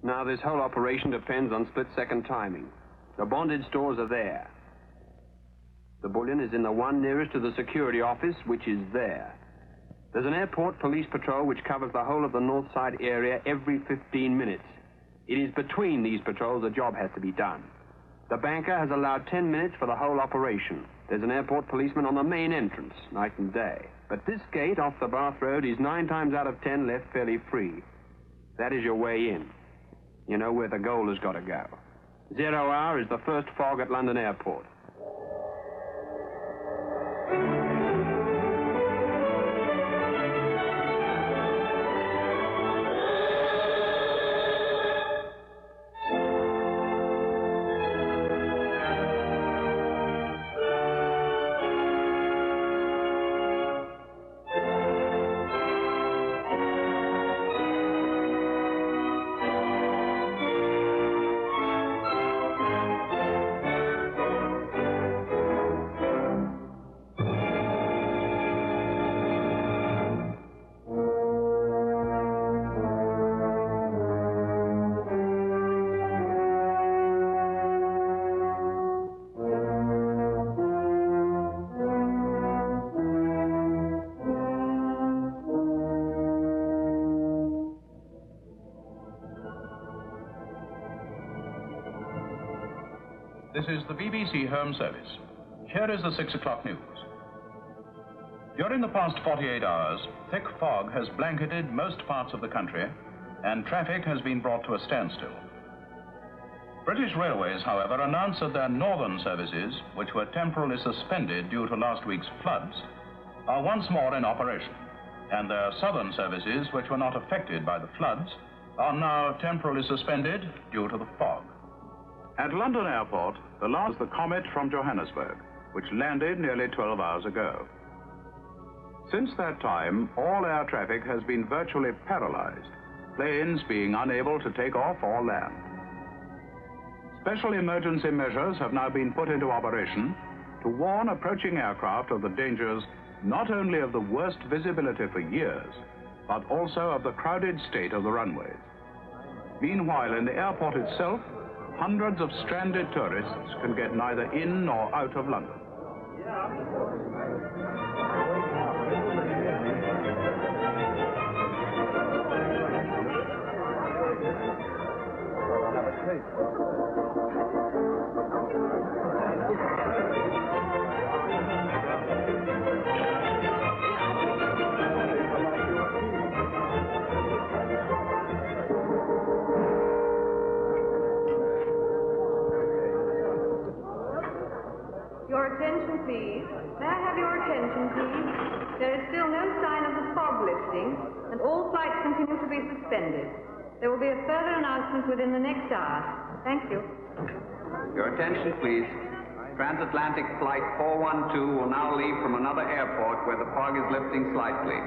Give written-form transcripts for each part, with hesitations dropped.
Now, this whole operation depends on split-second timing. The bonded stores are there. The bullion is in the one nearest to the security office, which is there. There's an airport police patrol which covers the whole of the north side area every 15 minutes. It is between these patrols the job has to be done. The banker has allowed 10 minutes for the whole operation. There's an airport policeman on the main entrance, night and day. But this gate off the Bath Road is 9 times out of 10 left fairly free. That is your way in. You know where the gold has got to go. 0 hour is the first fog at London Airport. This is the BBC Home Service. Here is the 6 o'clock news. During the past 48 hours, thick fog has blanketed most parts of the country, and traffic has been brought to a standstill. British Railways, however, announced that their northern services, which were temporarily suspended due to last week's floods, are once more in operation, and their southern services, which were not affected by the floods, are now temporarily suspended due to the fog. At London Airport, the last was the comet from Johannesburg, which landed nearly 12 hours ago. Since that time, all air traffic has been virtually paralyzed, planes being unable to take off or land. Special emergency measures have now been put into operation to warn approaching aircraft of the dangers not only of the worst visibility for years, but also of the crowded state of the runways. Meanwhile, in the airport itself, hundreds of stranded tourists can get neither in nor out of London. Your attention, please. May I have your attention, please? There is still no sign of the fog lifting, and all flights continue to be suspended. There will be a further announcement within the next hour. Thank you. Your attention, please. Transatlantic Flight 412 will now leave from another airport where the fog is lifting slightly.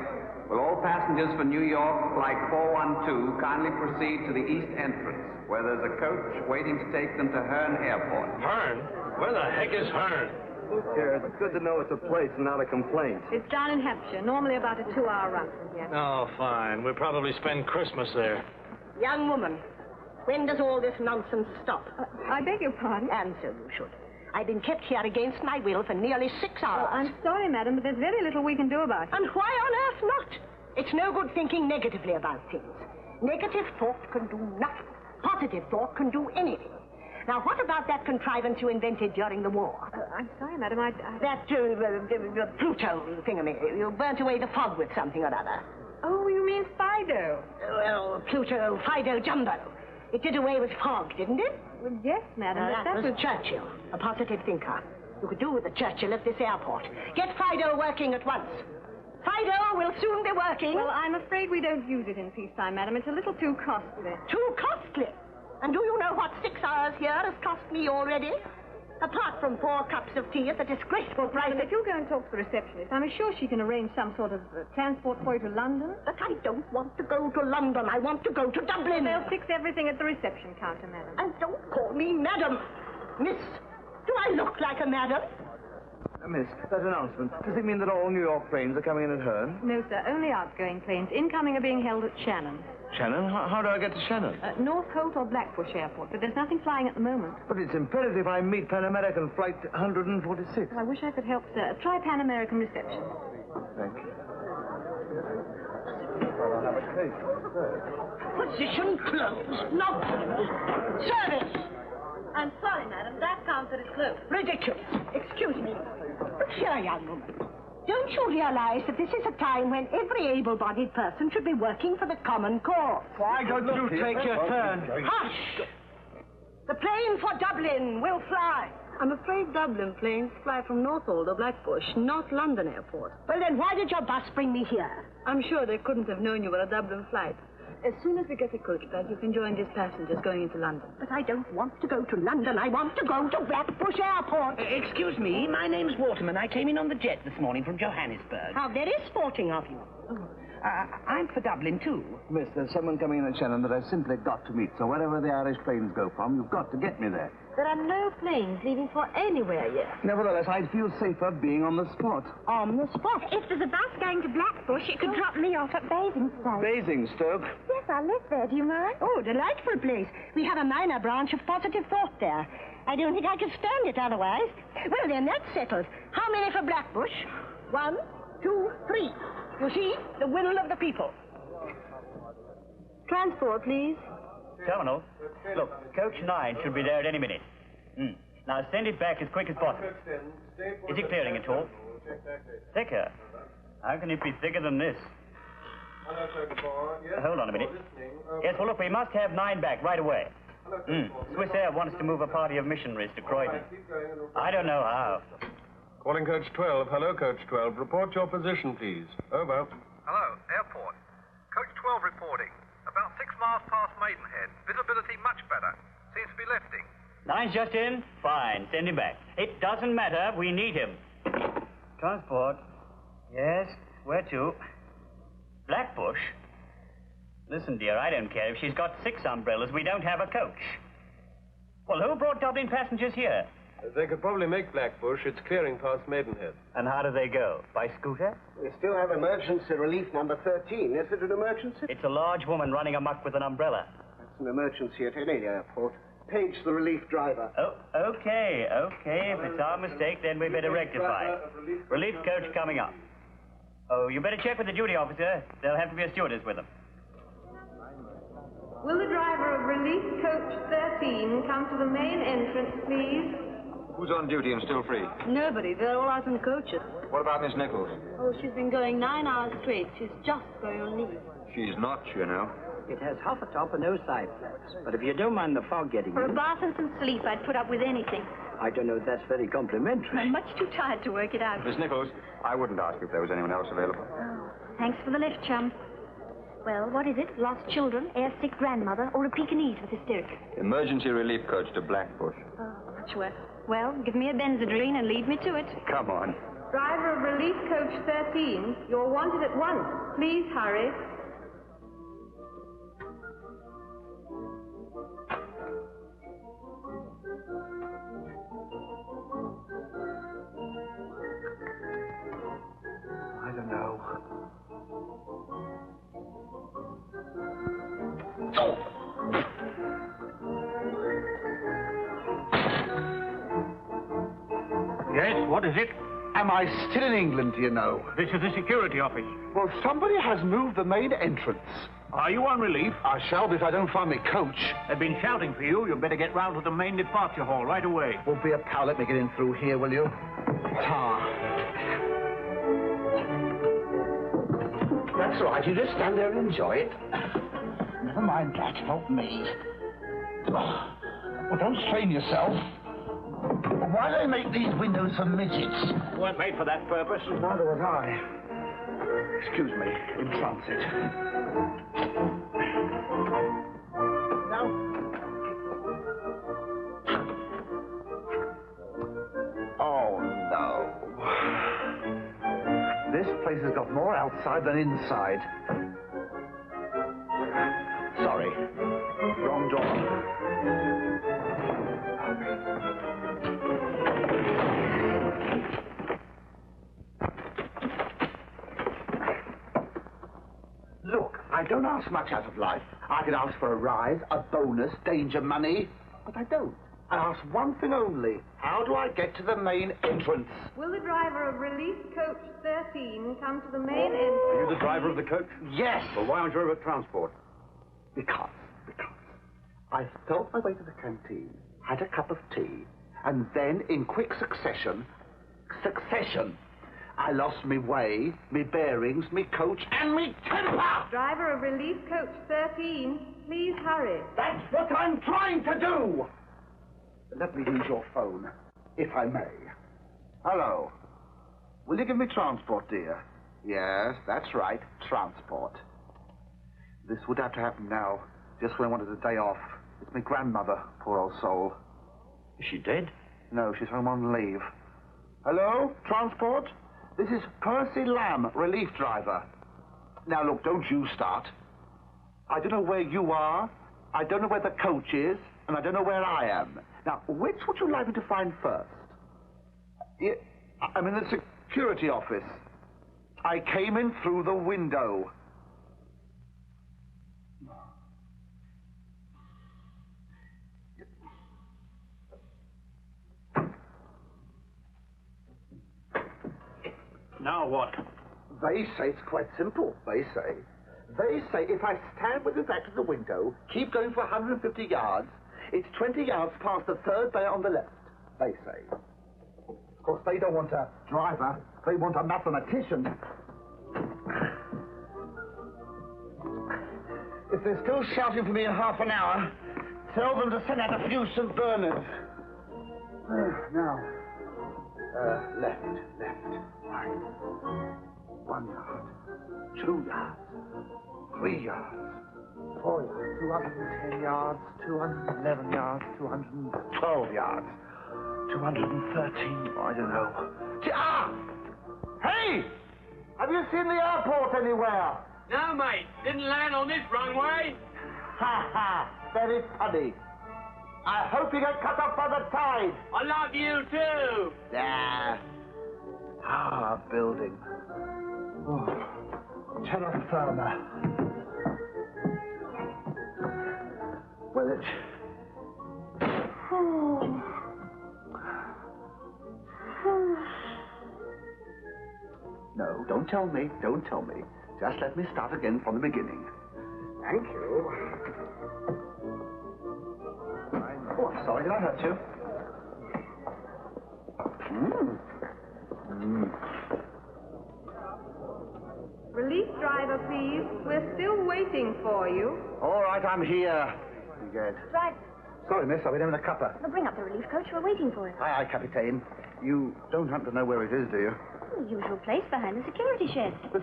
Will all passengers for New York, Flight 412, kindly proceed to the east entrance, where there's a coach waiting to take them to Herne Airport. Herne? Where the heck is Herne? Look here, it's good to know it's a place and not a complaint. It's down in Hampshire, normally about a 2-hour run from here. Oh, fine. We'll probably spend Christmas there. Young woman, when does all this nonsense stop? I beg your pardon? And so you should. I've been kept here against my will for nearly 6 hours. Oh, I'm sorry, madam, but there's very little we can do about it. And why on earth not? It's no good thinking negatively about things. Negative thought can do nothing. Positive thought can do anything. Now, what about that contrivance you invented during the war? I'm sorry, madam, That Pluto thingamy. You burnt away the fog with something or other. Oh, you mean Fido? Well, Pluto, Fido, Jumbo. It did away with fog, didn't it? Well, yes, madam, but that was Churchill, a positive thinker. You could do with a Churchill at this airport. Get Fido working at once. Fido will soon be working. Well, I'm afraid we don't use it in peacetime, madam. It's a little too costly. Too costly? And do you know what 6 hours here has cost me already? Apart from 4 cups of tea at the disgraceful price. If you'll go and talk to the receptionist, I'm sure she can arrange some sort of transport for you to London. But I don't want to go to London. I want to go to Dublin. They'll fix everything at the reception counter, madam. And don't call me madam. Miss, do I look like a madam? Miss, that announcement, does it mean that all New York planes are coming in at Herne? No, sir, only outgoing planes. Incoming are being held at Shannon. Shannon? How do I get to Shannon? North Holt or Blackbush Airport, but there's nothing flying at the moment. But it's imperative I meet Pan American Flight 146. I wish I could help, sir. Try Pan American reception. Thank you. Position closed. Not service. I'm sorry, madam. That counter is closed. Ridiculous. Excuse me. Look here, young woman. Don't you realize that this is a time when every able-bodied person should be working for the common cause? Why don't you take your turn? Hush! The plane for Dublin will fly. I'm afraid Dublin planes fly from Northolt or Blackbush, not London Airport. Well, then why did your bus bring me here? I'm sure they couldn't have known you were a Dublin flight. As soon as we get a coach back, you can join these passengers going into London. But I don't want to go to London. I want to go to Blackbush Airport. Excuse me, my name's Waterman. I came in on the jet this morning from Johannesburg. How very sporting of you. I'm for Dublin, too. Miss, there's someone coming in at Shannon that I've simply got to meet, so wherever the Irish planes go from, you've got to get me there. There are no planes leaving for anywhere yet. Nevertheless, I'd feel safer being on the spot. On the spot. If there's a bus going to Blackbush, it could drop me off at Basingstoke. Basingstoke? Yes, I live there. Do you mind? Oh, delightful place. We have a minor branch of positive thought there. I don't think I could stand it otherwise. Well, then, that's settled. How many for Blackbush? 1, 2, 3. You see? The will of the people. Transport, please. Terminal. Look, coach 9 should be there at any minute. Now send it back as quick as possible. Is it clearing at all? Thicker? How can it be thicker than this? Hold on a minute. Yes, well, look, we must have 9 back right away. Swiss Air wants to move a party of missionaries to Croydon. I don't know how. Calling coach 12. Hello, coach 12. Report your position, please. Over. Hello, airport. Coach 12 reporting. About 6 miles past Maidenhead. Visibility much better. Seems to be lifting. 9's just in? Fine. Send him back. It doesn't matter. We need him. Transport. Yes. Where to? Blackbush? Listen, dear, I don't care if she's got 6 umbrellas. We don't have a coach. Well, who brought Dublin passengers here? They could probably make Blackbush. It's clearing past Maidenhead. And how do they go? By scooter? We still have emergency relief number 13. Is it an emergency? It's a large woman running amok with an umbrella. That's an emergency at any airport. Page the relief driver. Oh, okay. If it's our mistake, then we better rectify it. Relief coach coming up. Oh, you better check with the duty officer. There'll have to be a stewardess with them. Will the driver of relief coach 13 come to the main entrance, please? Who's on duty and still free? Nobody. They're all out in coaches. What about Miss Nichols? Oh, she's been going 9 hours straight. She's just going on leave. She's not, you know. It has half a top and no side flaps. But if you don't mind the fog getting For a in... bath and some sleep, I'd put up with anything. I don't know if that's very complimentary. I'm much too tired to work it out. Miss Nichols, I wouldn't ask if there was anyone else available. Oh, thanks for the lift, chum. Well, what is it? Lost children, airsick grandmother, or a Pekingese with hysterics? Emergency relief coach to Blackbush. Oh, much worse. Well, give me a Benzedrine and lead me to it. Come on. Driver of relief coach 13, you're wanted at once. Please hurry. I don't know. Yes, what is it? Am I still in England, do you know? This is the security office. Well, somebody has moved the main entrance. Are you on relief? I shall be if I don't find my coach. They've been shouting for you. You'd better get round to the main departure hall right away. Won't be a pal. Let me get in through here, will you? That's all right. You just stand there and enjoy it. Never mind that. Help me. Well, don't strain yourself. Why do they make these windows for midgets? Weren't made for that purpose. Neither was I. Excuse me. In transit. Now, oh, no. This place has got more outside than inside. Sorry. Wrong door. Look, I don't don't ask much out of life. I can ask for a rise, a bonus, danger money, but I don't. I ask one thing only. How do I get to the main entrance? Will the driver of Relief Coach 13 come to the main entrance? Are you the driver of the coach? Yes. Well, why aren't you over at transport? Because I felt my way to the canteen, had a cup of tea, and then, in quick succession, I lost me way, me bearings, me coach, and me temper! Driver of Relief Coach 13, please hurry. That's what I'm trying to do! Let me use your phone, if I may. Hello. Will you give me transport, dear? Yes, that's right, transport. This would have to happen now, just when I wanted a day off. It's my grandmother, poor old soul. Is she dead? No, she's home on leave. Hello, transport? This is Percy Lamb, relief driver. Now, look, don't you start. I don't know where you are, I don't know where the coach is, and I don't know where I am. Now, which would you like me to find first? I'm in the security office. I came in through the window. Now what? They say it's quite simple, they say. They say if I stand with my back to the window, keep going for 150 yards, it's 20 yards past the third bay on the left, they say. Of course, they don't want a driver, they want a mathematician. If they're still shouting for me in half an hour, tell them to send out a few St. Bernards. Now, left, right. 1 yard, 2 yards, 3 yards, 4 yards, 210 yards, 211 yards, 212 yards, 213, I don't know. Hey! Have you seen the airport anywhere? No, mate. Didn't land on this runway. Ha ha! Very funny. I hope you get cut off by the tide. I love you too. Yeah. Building. Oh, terra firma. Well, it... No, don't tell me. Don't tell me. Just let me start again from the beginning. Thank you. Oh, I'm sorry. Did I hurt you? Relief driver, please. We're still waiting for you. All right, I'm here. Good. Right. Sorry, miss. I've been having a cuppa. Well, bring up the relief coach. We're waiting for it. Aye, Captain. You don't happen to know where it is, do you? The usual place behind the security shed. The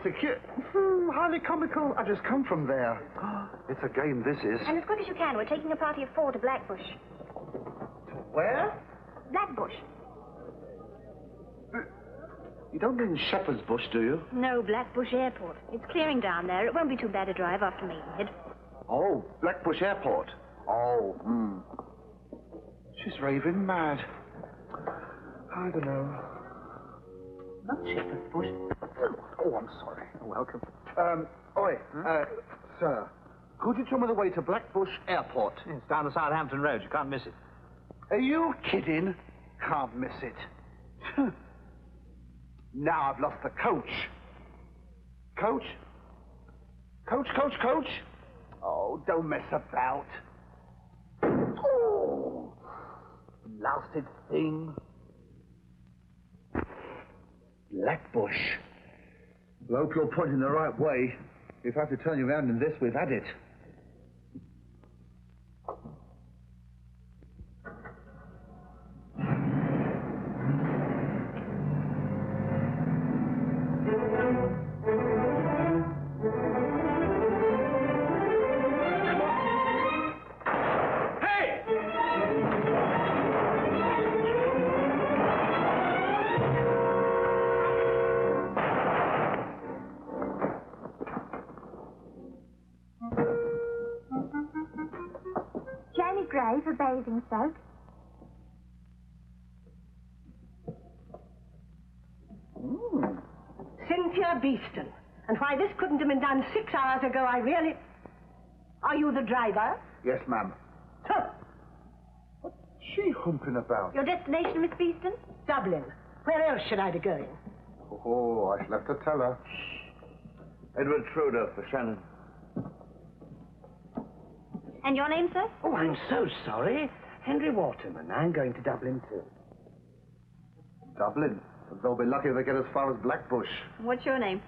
highly comical. I've just come from there. It's a game, this is. And as quick as you can, we're taking a party of 4 to Blackbush. Where? Blackbush. You don't mean Shepherd's Bush, do you? No, Blackbush Airport. It's clearing down there. It won't be too bad a drive after Maidenhead. Oh, Blackbush Airport. Oh, She's raving mad. I don't know. Not Shepherd's Bush. Oh, I'm sorry. You're welcome. Sir, could you tell me the way to Blackbush Airport? It's down the Southampton Road. You can't miss it. Are you kidding? Can't miss it. Now I've lost the coach. Coach? Coach? Oh, don't mess about. Oh, blasted thing. Blackbush. Well, hope you're pointing the right way. If I have to turn you around in this, we've had it. Gray for bathing soap. Cynthia Beeston. And why this couldn't have been done 6 hours ago, I really... Are you the driver? Yes, ma'am. Huh. What's she humping about? Your destination, Miss Beeston? Dublin. Where else should I be going? Oh, I shall have to tell her. Edward Trudeau for Shannon. And your name, sir? Oh, I'm so sorry. Henry Waterman. I'm going to Dublin, too. Dublin? They'll be lucky if they get as far as Blackbush. What's your name?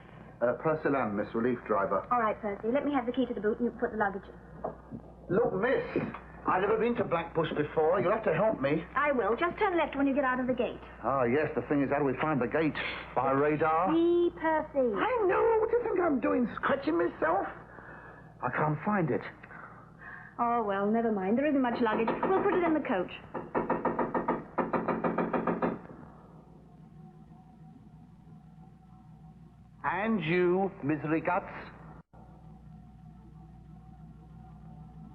Percy Lamb, Miss Relief Driver. All right, Percy. Let me have the key to the boot and you can put the luggage in. Look, miss, I've never been to Blackbush before. You'll have to help me. I will. Just turn left when you get out of the gate. Ah, yes, the thing is, how do we find the gate? By radar? See, Percy. I know. What do you think I'm doing, scratching myself? I can't find it. Oh, well, never mind. There isn't much luggage. We'll put it in the coach. And you, misery guts.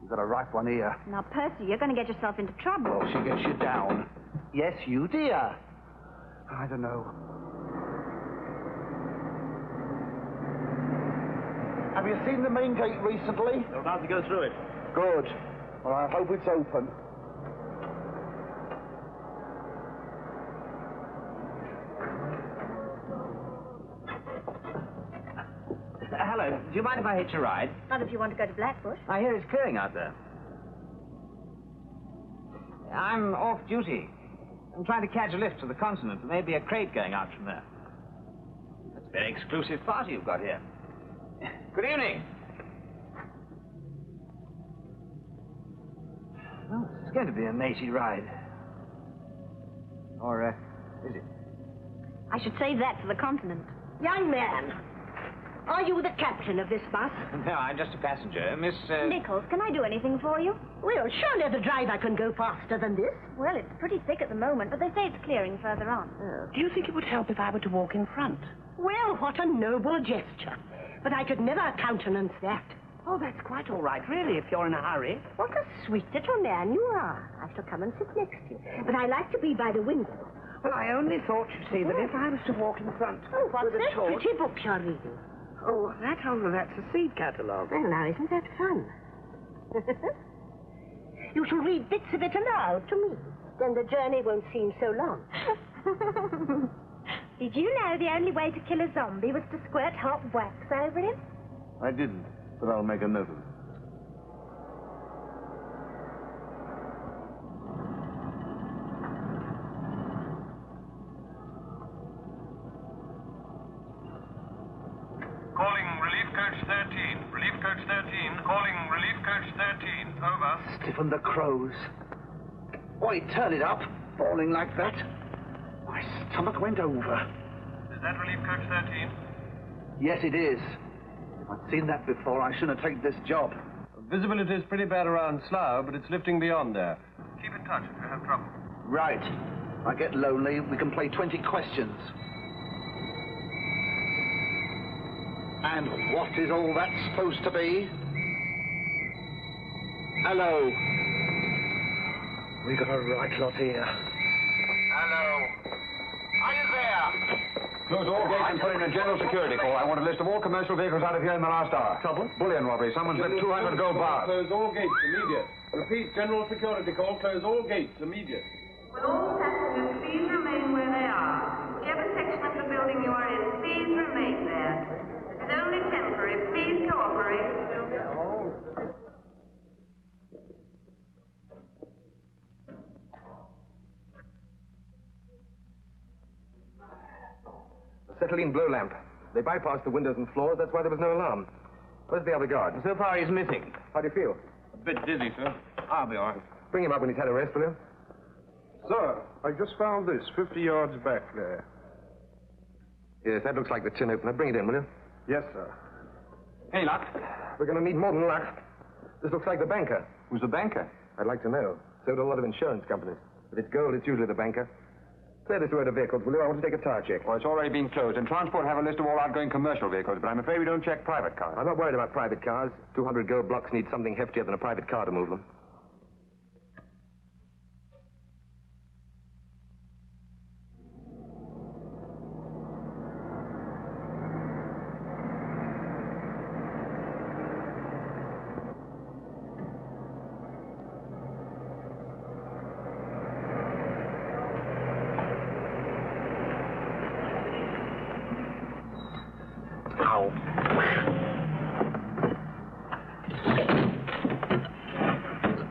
You've got a ripe one here. Now, Percy, you're going to get yourself into trouble. Oh, she gets you down. Yes, you, dear. I don't know. Have you seen the main gate recently? We're about to go through it. Good. Well, I hope it's open. Hello, do you mind if I hitch a ride? Not if you want to go to Blackbush. I hear it's clearing out there. I'm off duty. I'm trying to catch a lift to the continent. There may be a crate going out from there. That's a very exclusive party you've got here. Good evening. Well, it's going to be a matey ride. Or, is it? I should save that for the continent. Young man, are you the captain of this bus? No, I'm just a passenger. Miss, Nichols, can I do anything for you? Well, surely the driver can go faster than this. Well, it's pretty thick at the moment, but they say it's clearing further on. Do you think it would help if I were to walk in front? Well, what a noble gesture. But I could never countenance that. Oh, that's quite all right, really, if you're in a hurry. What a sweet little man you are. I shall come and sit next to you. But I like to be by the window. Well, I only thought, you see, that if I was to walk in front Oh, what's with a that torch... pretty book you're reading? Oh, that over, that's a seed catalogue. Well, now, isn't that fun? You shall read bits of it aloud to me. Then the journey won't seem so long. Did you know the only way to kill a zombie was to squirt hot wax over him? I didn't, but I'll make a note of it. Calling Relief Coach 13. Relief Coach 13. Calling Relief Coach 13. Over. Stiffen the crows. Why, turn it up, falling like that. My stomach went over. Is that Relief Coach 13? Yes, it is. If I'd seen that before, I shouldn't have taken this job. Visibility is pretty bad around Slough, but it's lifting beyond there. Keep in touch if you have trouble. Right. I get lonely, we can play 20 questions. And what is all that supposed to be? Hello. We got a right lot here. Hello. Are you there? Close all gates and put in a general security call. I want a list of all commercial vehicles out of here in the last hour. Trouble? Bullion robbery. Someone slipped 200 gold bars. Close all gates immediate. Repeat, general security call. Close all gates immediate. Will all passengers please remain where they are? Whichever section of the building you are in, please remain there. This is only temporary. Please cooperate. Acetylene blow lamp. They bypassed the windows and floors. That's why there was no alarm. Where's the other guard? So far, he's missing. How do you feel? A bit dizzy, sir. I'll be all right. Bring him up when he's had a rest, will you? Sir, I just found this 50 yards back there. Yes, that looks like the tin opener. Bring it in, will you? Yes, sir. Any luck? We're going to need more than luck. This looks like the banker. Who's the banker? I'd like to know. So do a lot of insurance companies. If it's gold, it's usually the banker. Clear this road of vehicles, will you? I want to take a tire check. Well, it's already been closed. And transport have a list of all outgoing commercial vehicles, but I'm afraid we don't check private cars. I'm not worried about private cars. 200 gold blocks need something heftier than a private car to move them.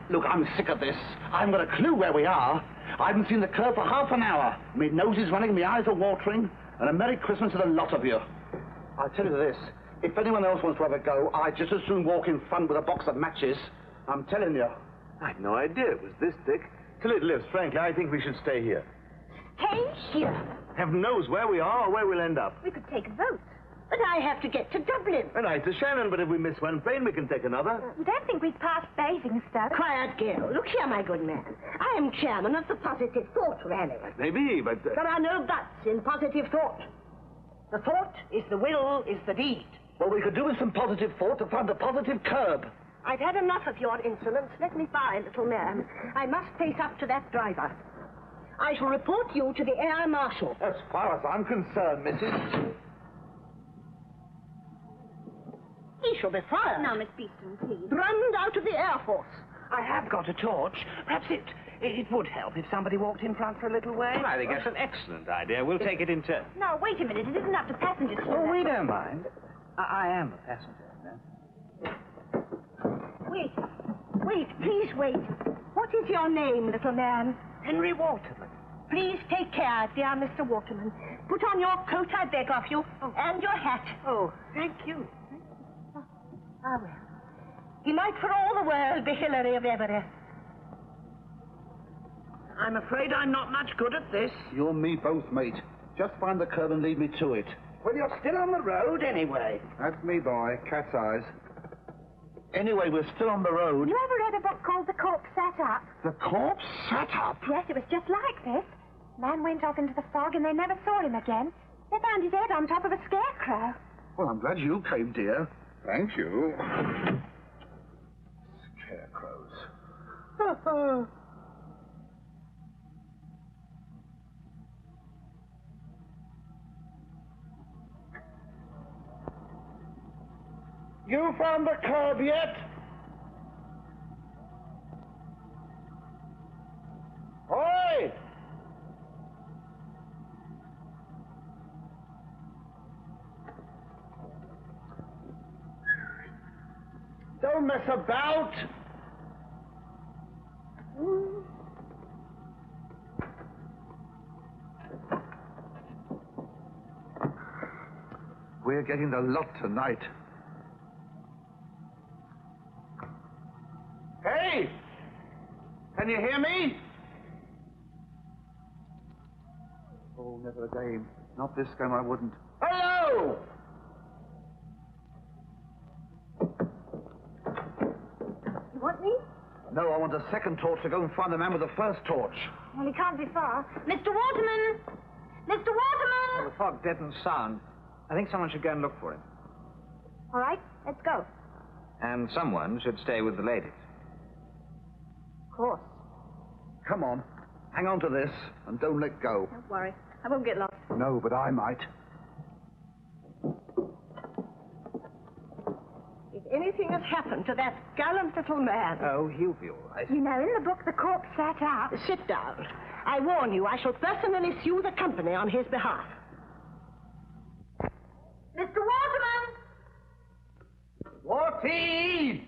Look, I'm sick of this. I haven't got a clue where we are. I haven't seen the curb for half an hour. My nose is running, my eyes are watering, and a Merry Christmas to the lot of you. I'll tell you this. If anyone else wants to have a go, I'd just as soon walk in front with a box of matches. I'm telling you. I'd no idea it was this thick. Till it lifts, frankly, I think we should stay here. Hey, here. Heaven knows where we are or where we'll end up. We could take a vote. But I have to get to Dublin. And I to Shannon, but if we miss one plane, we can take another. You don't think we've passed Basingstoke? Quiet, girl. Look here, my good man. I am chairman of the Positive Thought Rally. Maybe, but... There are no buts in positive thought. The thought is the will, is the deed. Well, we could do with some positive thought to find a positive curb. I've had enough of your insolence. Let me by, little man. I must face up to that driver. I shall report you to the Air Marshal. As far as I'm concerned, Mrs. He shall be fired. Now, Miss Beeston, please. Drummed out of the Air Force. I have got a torch. Perhaps it would help if somebody walked in front for a little way. Well, I think that's an excellent idea. We'll take it in turn. No, wait a minute. It isn't up to passengers. Oh, we don't mind. I am a passenger, no? Wait, please wait. What is your name, little man? Henry Waterman. Please take care, dear Mr. Waterman. Put on your coat, I beg of you, and your hat. Oh, thank you. Ah, well. He might for all the world be Hilary of Everett. I'm afraid I'm not much good at this. You and me both, mate. Just find the curb and lead me to it. Well, you're still on the road anyway. That's me, boy. Cat's eyes. Anyway, we're still on the road. You ever read a book called The Corpse Sat Up? The corpse sat up? Yes, it was just like this. Man went off into the fog and they never saw him again. They found his head on top of a scarecrow. Well, I'm glad you came, dear. Thank you. Scarecrows. You found the curb yet? Oi! Don't mess about! We're getting the lot tonight. Hey! Can you hear me? Oh, never again. Not this time I wouldn't. Hello! You want me? No, I want a second torch to go and find the man with the first torch. Well, he can't be far. Mr. Waterman! Mr. Waterman! The fog deadens sound. I think someone should go and look for him. All right, let's go. And someone should stay with the ladies. Of course. Come on. Hang on to this and don't let go. Don't worry. I won't get lost. No, but I might. If anything has happened to that gallant little man... Oh, he'll be all right. You know, in the book, The Corpse Sat Up. Sit down. I warn you, I shall personally sue the company on his behalf. Mr. Waterman! Watty!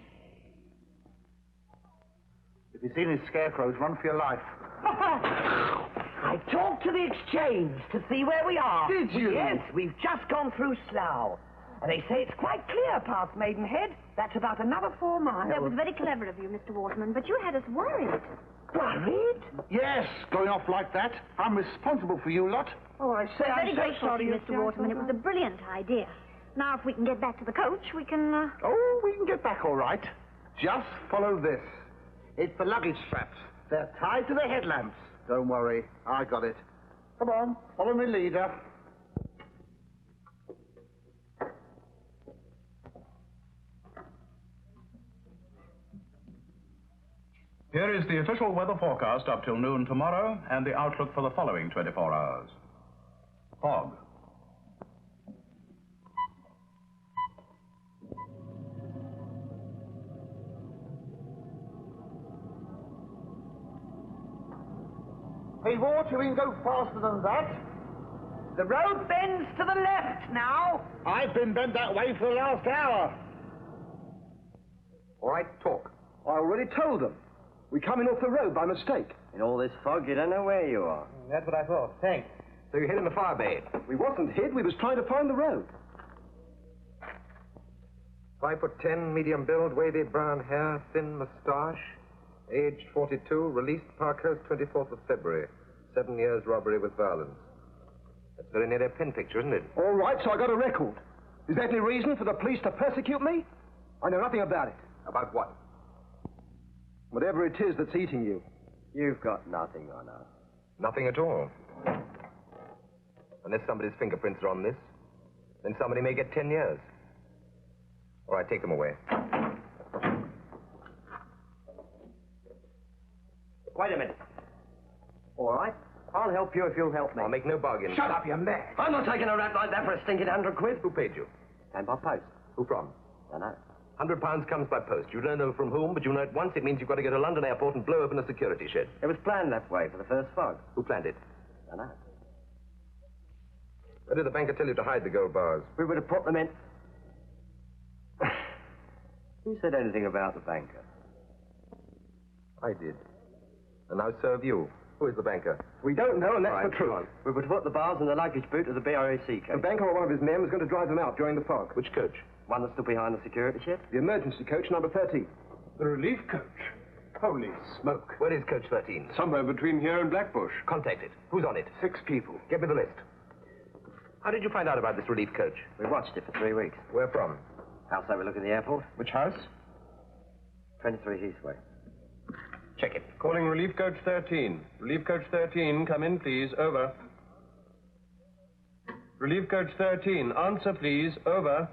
If you've seen his scarecrows, run for your life. I talked to the exchange to see where we are. Did you? Yes, we've just gone through Slough. And they say it's quite clear past Maidenhead. That's about another 4 miles. That was very clever of you, Mr. Waterman, but you had us worried. Worried? Yes, going off like that. I'm responsible for you lot. Oh, I say, We're I'm very so grateful to sorry, you, Mr. Waterman. It was a brilliant idea. Now, if we can get back to the coach, we can, Oh, we can get back all right. Just follow this. It's the luggage straps. They're tied to the headlamps. Don't worry, I got it. Come on, follow me, leader. Here is the official weather forecast up till noon tomorrow and the outlook for the following 24 hours. Fog. Hey, Water, we can go faster than that. The road bends to the left now. I've been bent that way for the last hour. All right, talk. I already told them. We come in off the road by mistake. In all this fog, you don't know where you are. That's what I thought. Thanks. So you hid in the fire bay? We wasn't hid. We was trying to find the road. 5'10", medium build, wavy brown hair, thin moustache, aged 42, released Parkhurst 24th of February. 7 years robbery with violence. That's very nearly a pen picture, isn't it? All right, so I got a record. Is that any reason for the police to persecute me? I know nothing about it. About what? Whatever it is that's eating you. You've got nothing on us. Nothing at all. Unless somebody's fingerprints are on this, then somebody may get 10 years. All right, take them away. Wait a minute. All right. I'll help you if you'll help me. I'll make no bargain. Shut up, you mad. I'm not taking a rap like that for a stinking £100. Who paid you? Came by post. Who from? Don't know. £100 comes by post. You don't know from whom, but you know at once it means you've got to go to London Airport and blow open a security shed. It was planned that way for the first fog. Who planned it? Don't know. Where did the banker tell you to hide the gold bars? We would have put them in. Who said anything about the banker? I did. And now so have you. Who is the banker? We don't know, and that's Right, the truth. come on. We would put the bars in the luggage boot of the BRAC coach. The banker or one of his men was going to drive them out during the fog. Which coach? One that stood behind the security shed. The emergency coach, number 13. The relief coach? Holy smoke. Where is coach 13? Somewhere between here and Blackbush. Contact it. Who's on it? 6 people. Get me the list. How did you find out about this relief coach? We watched it for 3 weeks. Where from? House overlooking the airport. Which house? 23 Heathway. Check it. Calling relief coach 13. Relief coach 13, come in, please. Over. Relief coach 13, answer, please. Over.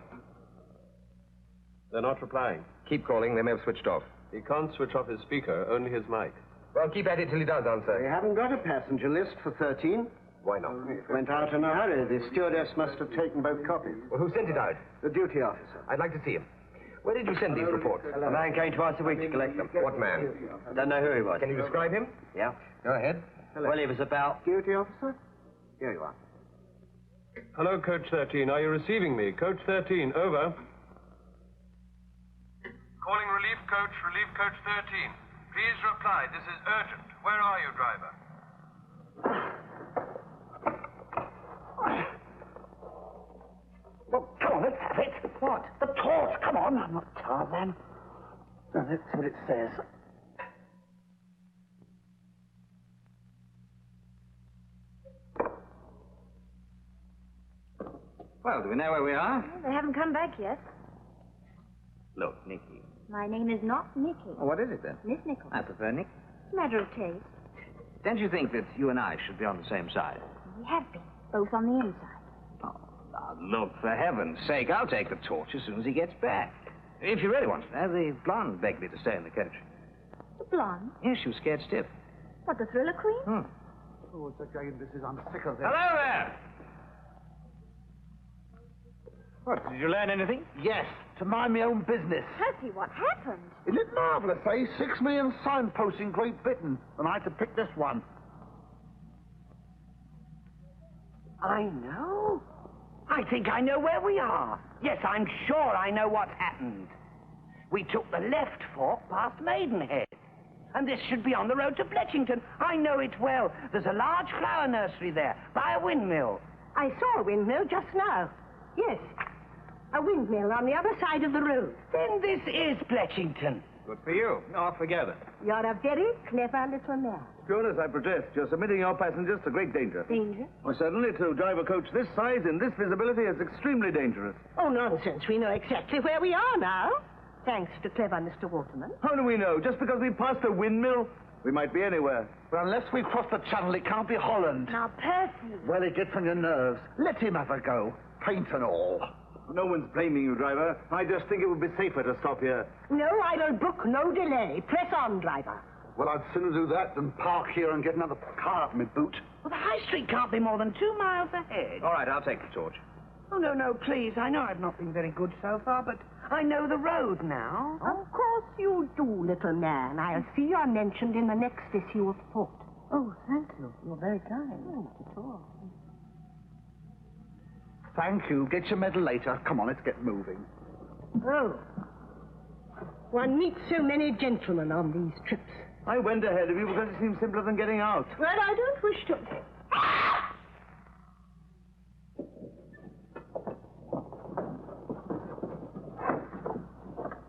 They're not replying. Keep calling. They may have switched off. He can't switch off his speaker, only his mic. Well, keep at it till he does answer. We haven't got a passenger list for 13. Why not? It went out in a hurry. The stewardess must have taken both copies. Well, who sent it out? The duty officer. I'd like to see him. Where did you send these reports? A man came twice a week to collect them. What man? Don't know who he was. Can you describe him? Yeah. Go ahead. Well, he was about... Duty officer? Here you are. Hello, coach 13. Are you receiving me? Coach 13, over. Calling relief coach 13. Please reply. This is urgent. Where are you, driver? Well, come on, let's have it. What? The torch. Come on. I'm not Tarzan. No, that's what it says. Well, do we know where we are? They haven't come back yet. Look, Nicky. My name is not Nicky. Oh, what is it then? Miss Nichols. I prefer Nick. It's a matter of taste. Don't you think that you and I should be on the same side? We have been, both on the inside. Now, look, for heaven's sake, I'll take the torch as soon as he gets back. If you really want to know, the blonde begged me to stay in the coach. The blonde? Yes, she was scared stiff. What, the Thriller Queen? Oh, it's again, this is, I'm sick of this. Hello there! What, did you learn anything? Yes, to mind my own business. Percy, what happened? Isn't it marvellous, eh? 6 million signposts in Great Britain, and I had to pick this one. I know. I think I know where we are. Yes, I'm sure I know what's happened. We took the left fork past Maidenhead. And this should be on the road to Bletchington. I know it well. There's a large flower nursery there, by a windmill. I saw a windmill just now. Yes, a windmill on the other side of the road. Then this is Bletchington. Good for you. Off together. You're a very clever little man. Stewardess, I protest. You're submitting your passengers to great danger. Danger? Well, certainly, to drive a coach this size in this visibility is extremely dangerous. Oh, nonsense. We know exactly where we are now. Thanks to clever Mr. Waterman. How do we know? Just because we passed a windmill? We might be anywhere. But unless we cross the channel, it can't be Holland. Now, Percy. Well, it gets on your nerves. Let him have a go. Paint and all. No one's blaming you, driver. I just think it would be safer to stop here. No, I will book no delay. Press on, driver. Well, I'd sooner do that than park here and get another car up my boot. Well, the high street can't be more than 2 miles ahead. All right, I'll take the torch. Oh, no, please. I know I've not been very good so far, but I know the road now. Of course you do, little man. I'll see you're mentioned in the next issue of Thought. Oh, thank you. You're very kind. Not at all. Thank you. Get your medal later. Come on, let's get moving. Oh. One meets so many gentlemen on these trips. I went ahead of you because it seemed simpler than getting out. Well, I don't wish to...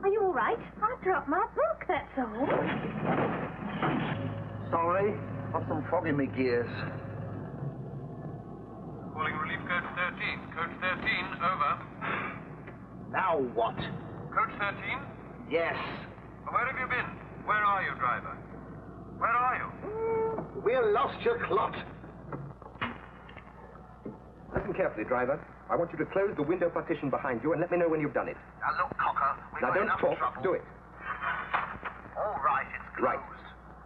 Are you all right? I dropped my book, that's all. Sorry, I've some fog in my gears. Calling relief coach 13. Coach 13, over. Now what? Coach 13? Yes. Where have you been? Where are you, driver? Where are you? We're lost, you clot. Listen carefully, driver. I want you to close the window partition behind you and let me know when you've done it. Now, look, Cocker, we've Now, got don't enough talk. trouble. Do it. All right, it's closed. Right.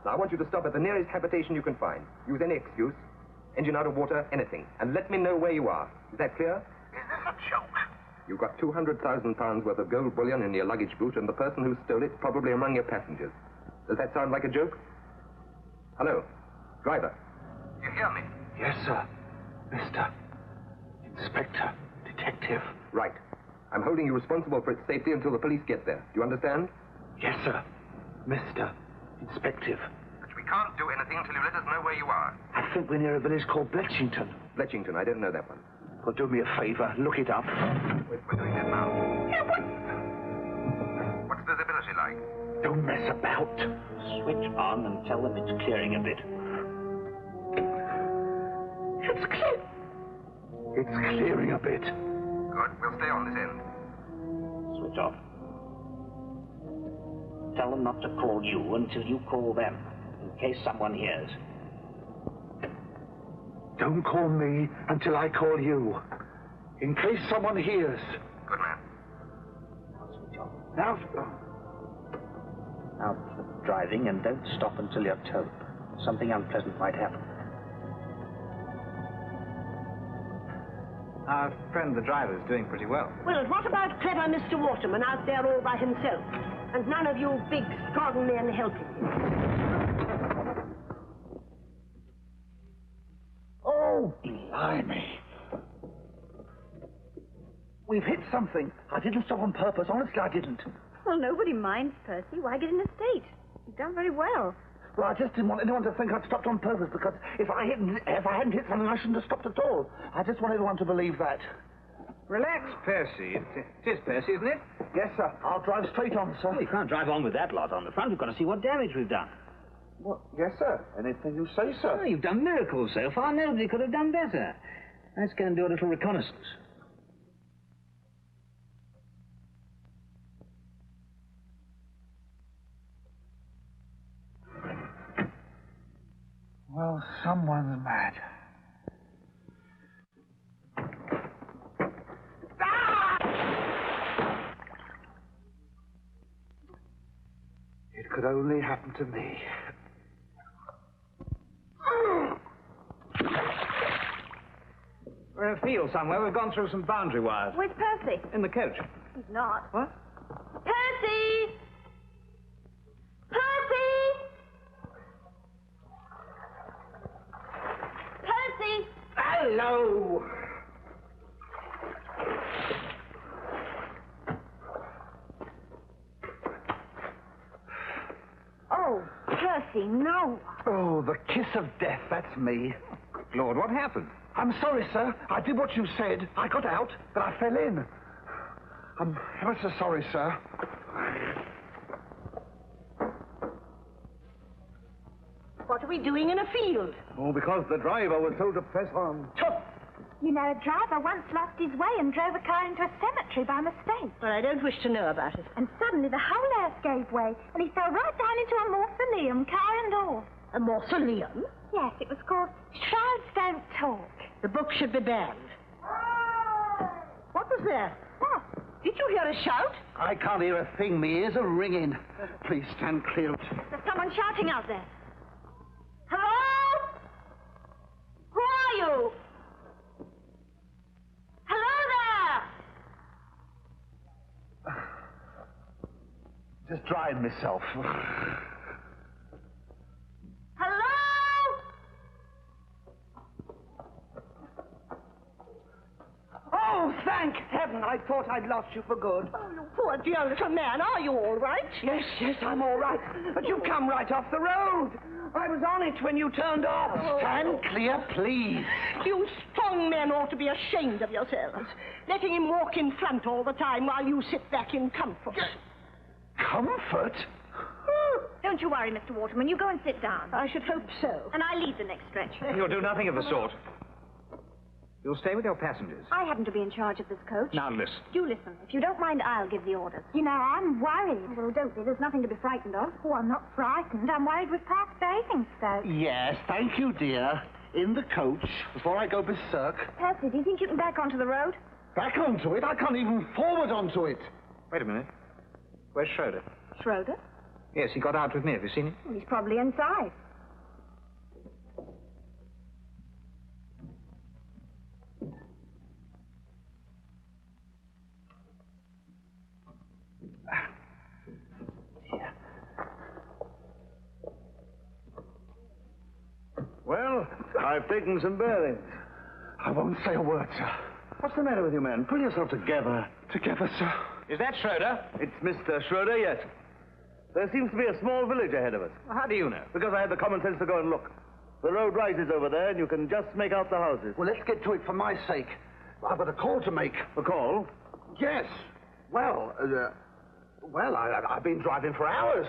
Now, I want you to stop at the nearest habitation you can find. Use any excuse. Engine out of water, anything. And let me know where you are. Is that clear? Is this a joke? You've got £200,000 worth of gold bullion in your luggage boot, and the person who stole it probably among your passengers. Does that sound like a joke? Hello? Driver? You hear me? Yes, sir. Mr. Inspector. Detective. Right. I'm holding you responsible for its safety until the police get there. Do you understand? Yes, sir. Mr. Inspective. But we can't do anything until you let us know where you are. I think we're near a village called Bletchington. Bletchington, I don't know that one. Well, do me a favor. Look it up. We're doing that now. What's visibility like? Don't mess about. Switch on and tell them it's clearing a bit. It's clear. It's clearing a bit. Good, we'll stay on this end. Switch off. Tell them not to call you until you call them, in case someone hears. Don't call me until I call you. In case someone hears. Good man. Switch off. Now... Now, driving, and don't stop until you're told. Something unpleasant might happen. Our friend the driver's doing pretty well. Well, what about clever Mr. Waterman out there all by himself? And none of you big, strong men helping him. Oh, blimey. We've hit something. I didn't stop on purpose. Honestly, I didn't. Well, nobody minds, Percy. Why get in a state? You've done very well. Well, I just didn't want anyone to think I'd stopped on purpose, because if I hadn't hit something, I shouldn't have stopped at all. I just want everyone to believe that. Relax, Percy. It is Percy, isn't it? Yes, sir. I'll drive straight on, sir. Well, you can't drive on with that lot on the front. We've got to see what damage we've done. Well, yes, sir. Anything you say, sir. Oh, you've done miracles so far. Nobody could have done better. Let's go and do a little reconnaissance. Well, someone's mad. It could only happen to me. We're in a field somewhere. We've gone through some boundary wires. Where's Percy? In the coach. He's not. What? Percy! Percy! Percy! Hello! Oh, Percy, no. Oh, the kiss of death, that's me. Lord, what happened? I'm sorry, sir. I did what you said. I got out, but I fell in. I'm ever so sorry, sir. What are we doing in a field? Oh, because the driver was told to press on. Chop! You know, a driver once lost his way and drove a car into a cemetery by mistake. Well, I don't wish to know about it. And suddenly the whole earth gave way, and he fell right down into a mausoleum, car and all. A mausoleum? Yes, it was called Shrouds Don't Talk. The book should be banned. What was that? What? Did you hear a shout? I can't hear a thing. My ears are ringing. Please stand clear. There's someone shouting out there. Hello? Who are you? Hello there! Just drying myself. Hello? Oh, thank heaven! sudden I thought I'd lost you for good. Oh, you poor dear little man. Are you all right? Yes, I'm all right. But you've come right off the road. I was on it when you turned off. Stand clear, please. You strong men ought to be ashamed of yourselves. Letting him walk in front all the time while you sit back in comfort. Comfort? Don't you worry, Mr. Waterman. You go and sit down. I should hope so. And I lead the next stretch. You'll do nothing of the sort. You'll stay with your passengers. I happen to be in charge of this coach. Now listen. You listen. If you don't mind, I'll give the orders. You know, I'm worried. Well, don't be. There's nothing to be frightened of. Oh, I'm not frightened. I'm worried we're past Basingstoke. Yes, thank you, dear. In the coach, before I go berserk. Percy, do you think you can back onto the road? Back onto it? I can't even forward onto it. Wait a minute. Where's Schroeder? Schroeder? Yes, he got out with me. Have you seen him? Well, he's probably inside. Well, I've taken some bearings. I won't say a word, sir. What's the matter with you, man? Pull yourself together. Together, sir. Is that Schroeder? It's Mr. Schroeder, yes. There seems to be a small village ahead of us. Well, how do you know? Because I had the common sense to go and look. The road rises over there, and you can just make out the houses. Well, let's get to it for my sake. I've got a call to make. A call? Yes. Well, I've been driving for hours.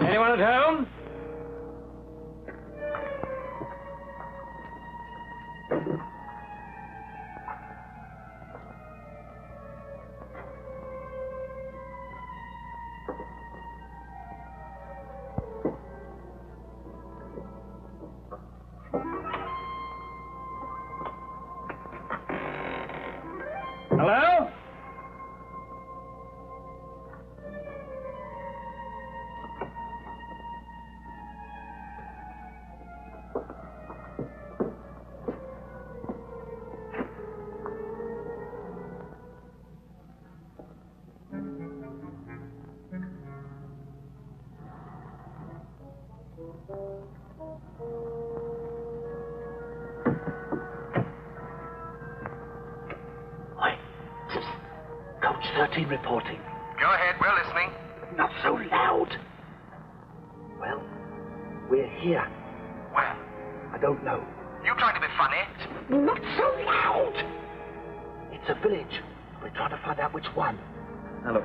Anyone at home? Hello? Coach 13 reporting. Go ahead, we're listening. Not so loud. Well, we're here. Where? I don't know. You trying to be funny? Not so loud. It's a village. We're trying to find out which one. Now, look,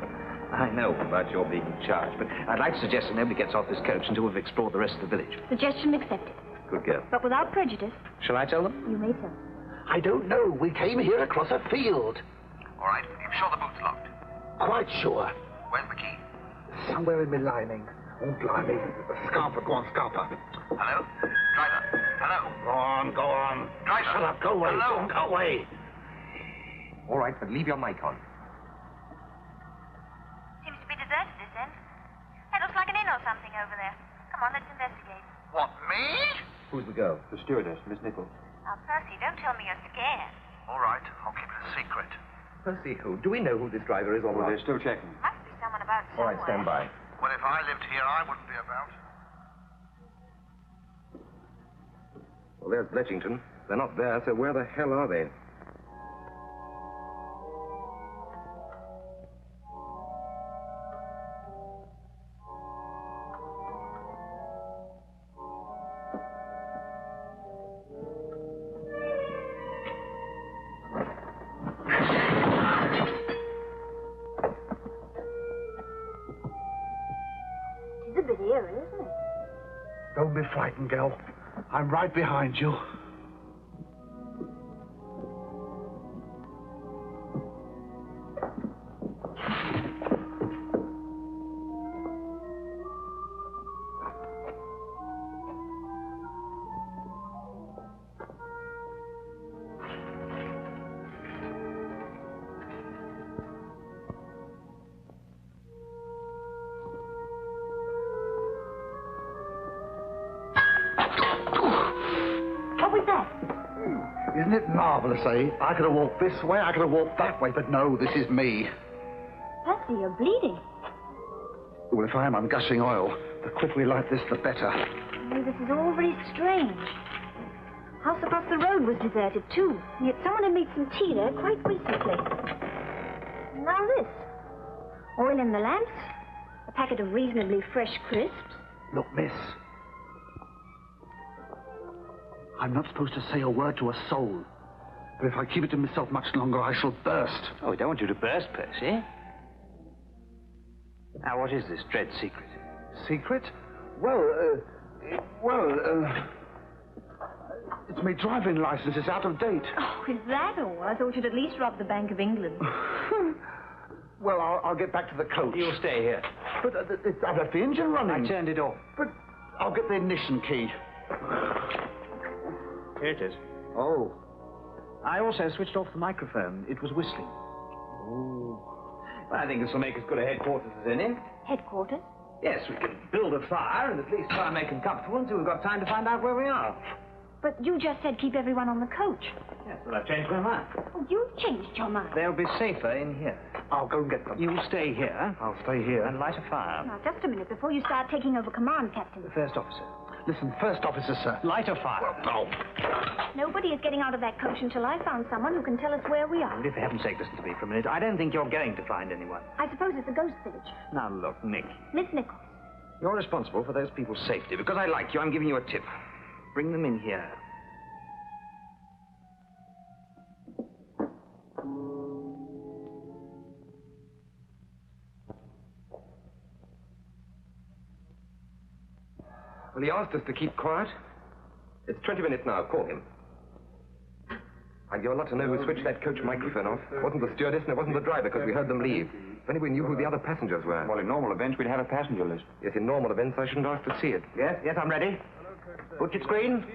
I know about your being in charge, but I'd like to suggest that nobody gets off this coach until we've explored the rest of the village. Suggestion accepted. Good girl. But without prejudice. Shall I tell them? You may tell. I don't know. We came here across a field. All right, you sure the boot's locked? Quite sure. Where's the key? Somewhere in my lining. Oh, blimey. Scarper, go on, Scarper. Hello? Driver. Hello? Go on. Driver. Shut up, go away. Hello? Go away. All right, but leave your mic on. Seems to be deserted this end. That looks like an inn or something over there. Come on, let's investigate. What, me? Who's the girl? The stewardess, Miss Nichols. Now, Percy, don't tell me you're scared. All right, I'll keep it a secret. Percy who? Do we know who this driver is or not? They're still checking. Must be someone about All somewhere. right, stand by. Well, if I lived here, I wouldn't be about. Well, there's Bletchington. They're not there, so where the hell are they? Don't be frightened, girl. I'm right behind you. Isn't it marvellous, eh? I could have walked this way, I could have walked that way, but no, this is me. Patsy, you're bleeding. Well, if I am, I'm gushing oil. The quicker we light this, the better. Oh, this is all very strange. House across the road was deserted, too. And yet someone had made some tea there quite recently. And now this. Oil in the lamps, a packet of reasonably fresh crisps. Look, miss. I'm not supposed to say a word to a soul. But if I keep it to myself much longer, I shall burst. Oh, we don't want you to burst, Percy. Now, what is this dread secret? Secret? It's my driving license. It's out of date. Oh, is that all? I thought you'd at least rob the Bank of England. Well, I'll get back to the coach. You'll stay here. But I've left the engine running. I turned it off. But I'll get the ignition key. Here it is. Oh. I also switched off the microphone. It was whistling. Oh. Well, I think this will make as good a headquarters as any. Headquarters? Yes, we can build a fire and at least try and make them comfortable until we've got time to find out where we are. But you just said keep everyone on the coach. Yes, well, I've changed my mind. Oh, you've changed your mind. They'll be safer in here. I'll go and get them. You'll stay here. I'll stay here. And light a fire. Now, just a minute before you start taking over command, Captain. The first officer. Listen, first officer, sir. Light a fire. Oh. Nobody is getting out of that coach until I found someone who can tell us where we are. And for heaven's sake, listen to me for a minute. I don't think you're going to find anyone. I suppose it's a ghost village. Now, look, Nick. Miss Nichols. You're responsible for those people's safety. Because I like you, I'm giving you a tip. Bring them in here. Well, he asked us to keep quiet. It's 20 minutes now. Call him. And you're not to know who switched that coach microphone off. It wasn't the stewardess and it wasn't the driver, because we heard them leave. If only we knew who the other passengers were. Well, in normal events, we'd have a passenger list. Yes, in normal events, I shouldn't ask to see it. Yes, I'm ready. Butcher Screen.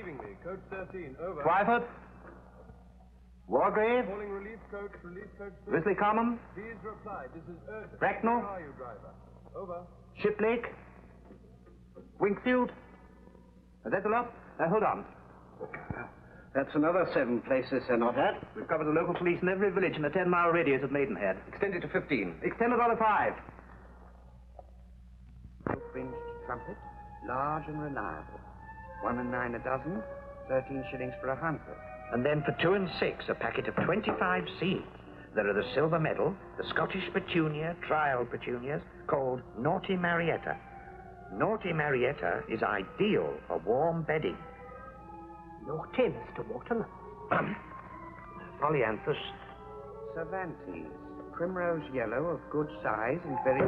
Coach 13, over. Twyford. Wargrave. Calling relief coach 13. Risley Common. Please reply. This is urgent. Bracknell. Where are you, driver? Over. Shiplake. Winkfield. Is that the lot? Hold on. That's another 7 places they're not at. We've covered the local police in every village in a 10-mile radius of Maidenhead. Extend it to 15. Extend it on to 5. Fringed trumpet, large and reliable. 1 and 9 a dozen, 13 shillings for 100. And then for 2 and 6, a packet of 25 seeds. There are the silver medal, the Scottish petunia, trial petunias, called Naughty Marietta. Naughty Marietta is ideal for warm bedding. Naughty, Mr. Waterman. Polyanthus. Cervantes, primrose yellow of good size and very...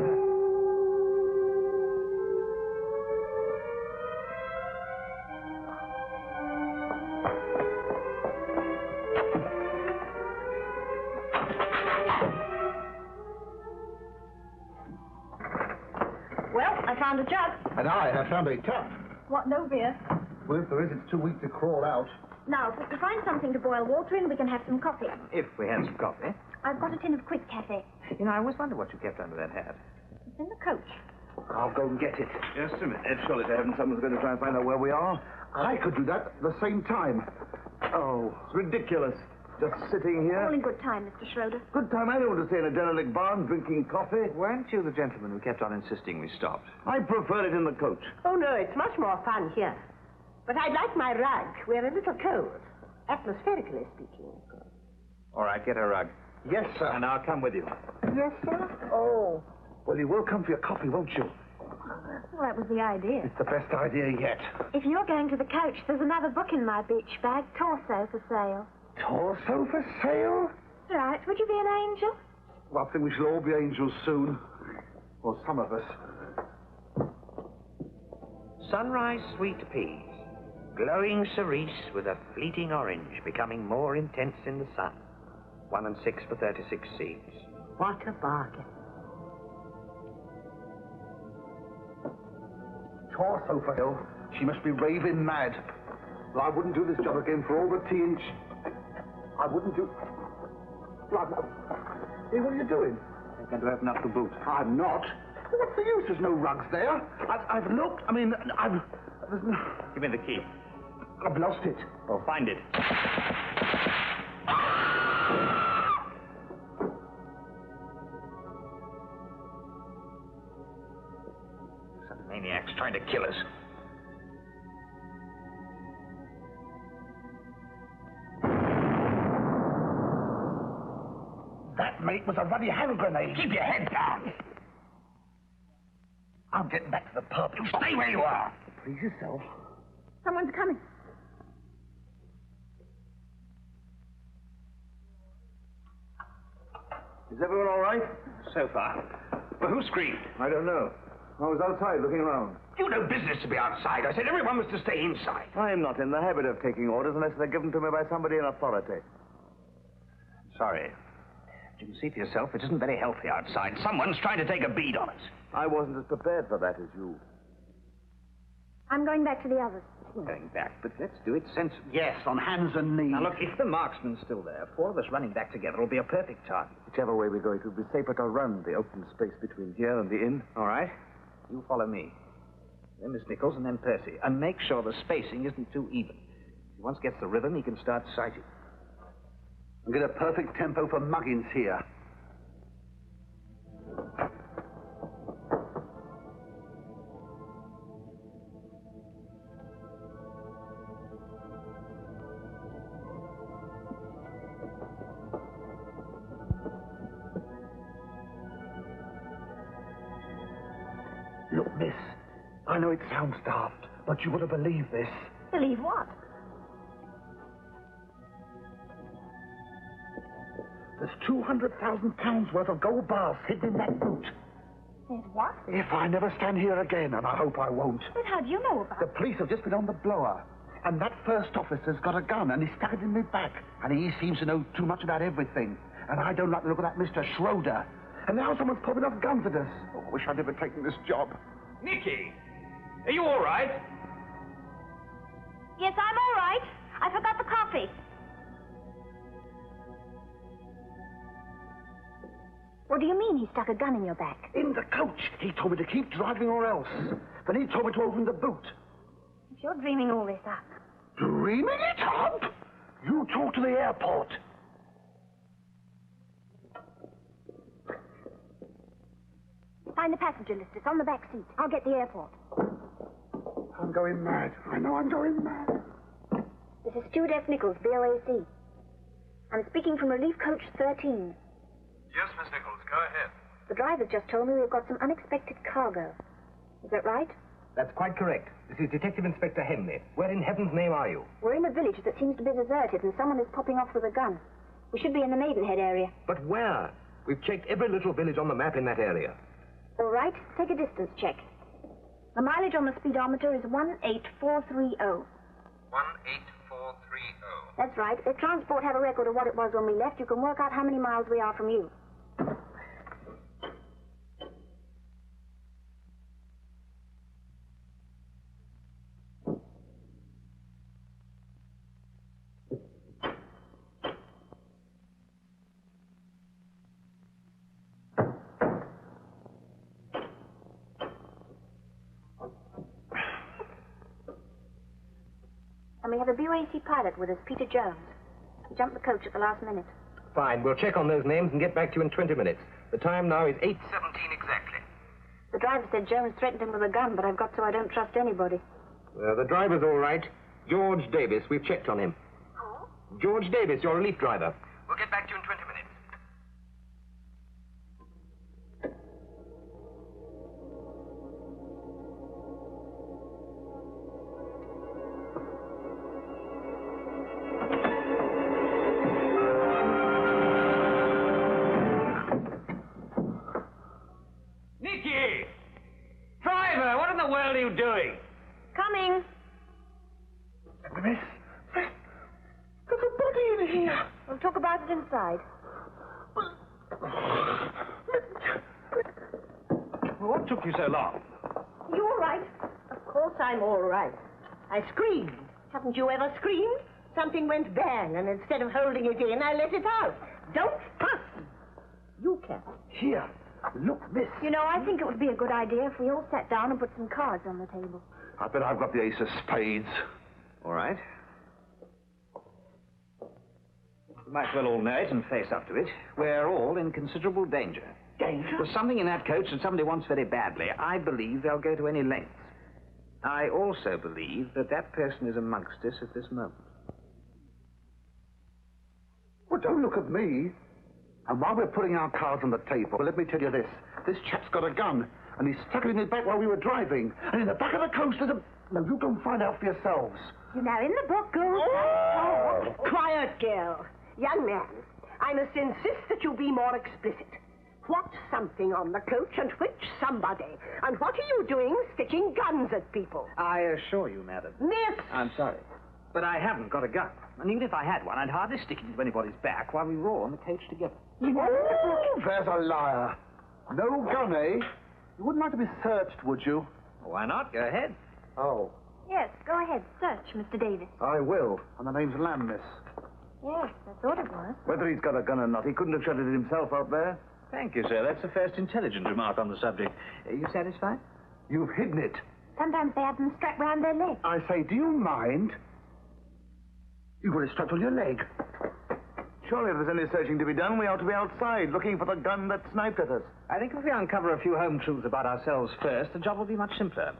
Well, I found a jug. And I have found a tub. What, no beer? Well, if there is, it's too weak to crawl out. Now, if we can find something to boil water in, we can have some coffee. If we had some coffee. I've got a tin of quick cafe. You know, I always wonder what you kept under that hat. It's in the coach. I'll go and get it. Just a minute. Surely to heaven someone's going to try and find out where we are. I could do that at the same time. Oh, it's ridiculous. Just sitting here. All in good time, Mr. Schroeder. Good time. I don't want to stay in a derelict barn drinking coffee. Weren't you the gentleman who kept on insisting we stopped? I prefer it in the coach. Oh, no, it's much more fun here. But I'd like my rug. We're a little cold. Atmospherically speaking, of course. All right, get a rug. Yes, sir. And I'll come with you. Yes, sir? Oh. Well, you will come for your coffee, won't you? Well, that was the idea. It's the best idea yet. If you're going to the coach, there's another book in my beach bag, Torso for sale. Torso for sale? Right, would you be an angel? Well, I think we shall all be angels soon. Or some of us. sunrise sweet peas, glowing cerise with a fleeting orange, becoming more intense in the sun. 1 6 for 36 seeds. What a bargain. Torso Hill. She must be raving mad. Well, I wouldn't do this job again for all the tea and I wouldn't do... Hey, what are you doing? I'm going to open up the boot. I'm not. What's the use? There's no rugs there. I've looked. I mean, Give me the key. I've lost it. Oh, find it. Some maniac's trying to kill us. That, mate, was a ruddy hand grenade. Keep your head down. I'm getting back to the pub. You stay where you are. Please yourself. Someone's coming. Is everyone all right? So far. But who screamed? I don't know. I was outside looking around. You no business to be outside. I said everyone was to stay inside. I am not in the habit of taking orders unless they're given to me by somebody in authority. Sorry. You can see for yourself, it isn't very healthy outside. Someone's trying to take a bead on us. I wasn't as prepared for that as you. I'm going back to the others. Going back, but let's do it sensibly. Yes, on hands and knees. Now, look, if the marksman's still there, 4 of us running back together will be a perfect target. Whichever way we go, it would be safer to run the open space between here and the inn. All right. You follow me. Then Miss Nichols and then Percy. And make sure the spacing isn't too even. If he once gets the rhythm, he can start sighting. And get a perfect tempo for muggins here. Look, miss, I know it sounds daft, but you would have believed this. Believe what? There's £200,000 worth of gold bars hidden in that boot. There's what? If I never stand here again, and I hope I won't. But how do you know about The police have just been on the blower. And that first officer's got a gun, and he stuck it in my back. And he seems to know too much about everything. And I don't like the look of that Mr. Schroeder. And now someone's popping off guns at us. Oh, I wish I'd never taken this job. Nicky, are you all right? Yes, I'm all right. I forgot the coffee. What do you mean he stuck a gun in your back? In the coach. He told me to keep driving or else. Then he told me to open the boot. If you're dreaming all this up. Dreaming it up? You talk to the airport. Find the passenger list. It's on the back seat. I'll get the airport. I'm going mad. I know I'm going mad. This is Stewardess Nichols, BOAC. I'm speaking from Relief Coach 13. Yes, Miss Nichols, go ahead. The driver's just told me we've got some unexpected cargo. Is that right? That's quite correct. This is Detective Inspector Henley. Where in heaven's name are you? We're in a village that seems to be deserted, and someone is popping off with a gun. We should be in the Maidenhead area. But where? We've checked every little village on the map in that area. All right, take a distance check. The mileage on the speedometer is 18430. 18430. That's right. If transport have a record of what it was when we left, you can work out how many miles we are from you. And we have a BOAC pilot with us, Peter Jones. He jumped the coach at the last minute. Fine. We'll check on those names and get back to you in 20 minutes. The time now is 8:17 exactly. The driver said Jones threatened him with a gun, but I've got so I don't trust anybody. The driver's all right. George Davis. We've checked on him. Who? George Davis, your relief driver. We'll get back to you in 20 minutes. Nicky! Driver, what in the world are you doing? inside. Well, what took you so long? You all right? Of course I'm all right. I screamed. Haven't you ever screamed? Something went bang, and instead of holding it in, I let it out. Don't fuss. You can. Here, look, miss. You know, I think it would be a good idea if we all sat down and put some cards on the table. I bet I've got the ace of spades. All right. We might as well all know it and face up to it. We're all in considerable danger. Danger? There's something in that coach that somebody wants very badly. I believe they'll go to any lengths. I also believe that that person is amongst us at this moment. Well, don't look at me. And while we're putting our cards on the table, let me tell you this. This chap's got a gun, and he's stuck it in his back while we were driving. And in the back of the coach there's a... No, you go and find out for yourselves. You know, in the book, girls... Oh! Quiet, girl. Young man, I must insist that you be more explicit. What something on the coach and which somebody? And what are you doing sticking guns at people? I assure you, madam. Miss! I'm sorry, but I haven't got a gun. And even if I had one, I'd hardly stick it into anybody's back while we were all on the coach together. Oh, there's a liar. No gun, eh? You wouldn't like to be searched, would you? Why not? Go ahead. Oh, Yes, go ahead. Search, Mr. Davis. I will. And the name's Lamb, miss. Yes, I thought it was. Whether he's got a gun or not, he couldn't have shot it himself out there. Thank you, sir. That's the first intelligent remark on the subject. Are you satisfied? You've hidden it. Sometimes they have them strapped round their legs. I say, do you mind? You've got it strapped on your leg. Surely if there's any searching to be done, we ought to be outside looking for the gun that sniped at us. I think if we uncover a few home truths about ourselves first, the job will be much simpler.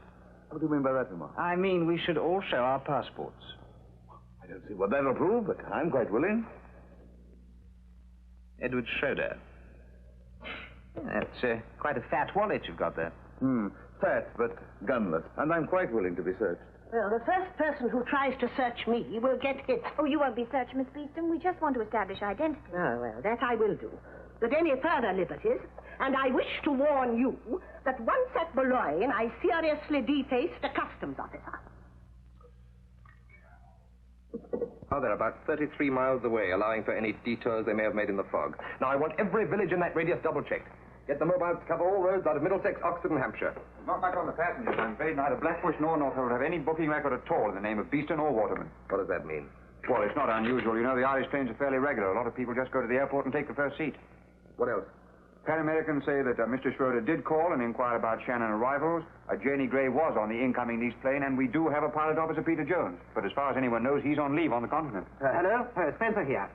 What do you mean by that, Lamar? I mean, we should all show our passports. I don't see what that'll prove, but I'm quite willing. Edward Schroeder. That's quite a fat wallet you've got there. Fat, but gunless. And I'm quite willing to be searched. Well, the first person who tries to search me will get hit. Oh, you won't be searched, Miss Beeston. We just want to establish identity. Oh, well, that I will do. But any further liberties, and I wish to warn you that once at Boulogne, I seriously defaced a customs officer. Oh, they're about 33 miles away, allowing for any detours they may have made in the fog. Now, I want every village in that radius double-checked. Get the mobiles to cover all roads out of Middlesex, Oxford, and Hampshire. Not much on the passengers, I'm afraid. Neither Blackbush nor Northolt have any booking record at all in the name of Beeston or Waterman. What does that mean? Well, it's not unusual. You know, the Irish trains are fairly regular. A lot of people just go to the airport and take the first seat. What else? Pan Americans say that Mr. Schroeder did call and inquire about Shannon arrivals. Janie Gray was on the incoming East plane, and we do have a pilot officer, Peter Jones. But as far as anyone knows, he's on leave on the continent. Hello? Spencer here.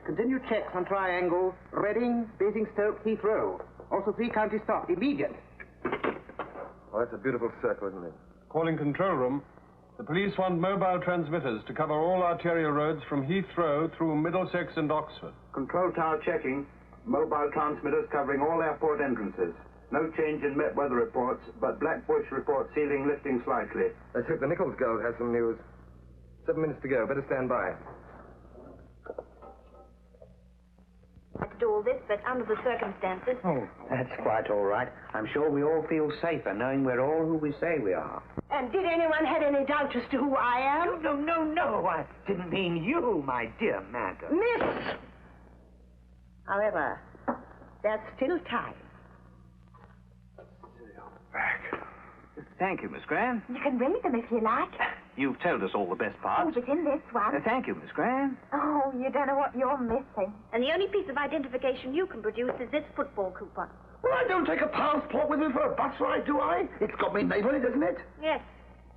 Continue checks on Triangle, Reading, Basingstoke, Heathrow. Also 3 county stop, immediate. Oh, that's a beautiful circle, isn't it? Calling control room. The police want mobile transmitters to cover all arterial roads from Heathrow through Middlesex and Oxford. Control tower checking. Mobile transmitters covering all airport entrances. No change in Met weather reports, but Blackbush reports ceiling lifting slightly. Let's hope the Nichols girl has some news. 7 minutes to go. Better stand by. I had to do all this, but under the circumstances... Oh, that's quite all right. I'm sure we all feel safer knowing we're all who we say we are. And did anyone have any doubt as to who I am? No. I didn't mean you, my dear madam. Miss! However, there's still time. Thank you, Miss Graham. You can read them if you like. You've told us all the best Oh, parts. but in this one... Thank you, Miss Graham. Oh, you don't know what you're missing. And the only piece of identification you can produce is this football coupon. Well, I don't take a passport with me for a bus ride, do I? It's got me name on it, hasn't it? Yes,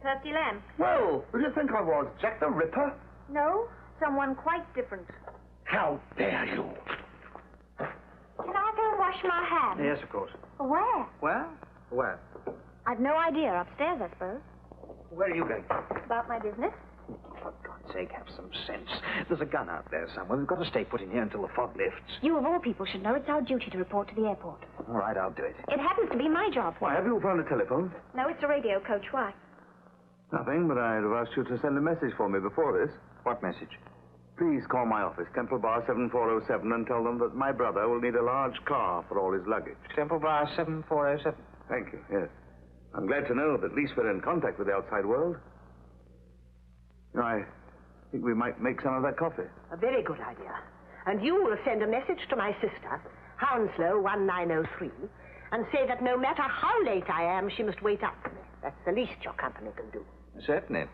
Percy Lamb. Well, who do you think I was? Jack the Ripper? No, someone quite different. How dare you? Can I go and wash my hands? Yes, of course. Where? Well? Where? I've no idea. Upstairs, I suppose. Where are you going? About my business. For God's sake, have some sense. There's a gun out there somewhere. We've got to stay put in here until the fog lifts. You, of all people, should know it's our duty to report to the airport. All right, I'll do it. It happens to be my job. Why, have you found a telephone? No, it's a radio coach. Why? Nothing, but I'd have asked you to send a message for me before this. What message? Please call my office, Temple Bar 7407, and tell them that my brother will need a large car for all his luggage. Temple Bar 7407. Thank you, yes. I'm glad to know that at least we're in contact with the outside world. You know, I think we might make some of that coffee. A very good idea. And you will send a message to my sister, Hounslow 1903, and say that no matter how late I am, she must wait up for me. That's the least your company can do. Certainly.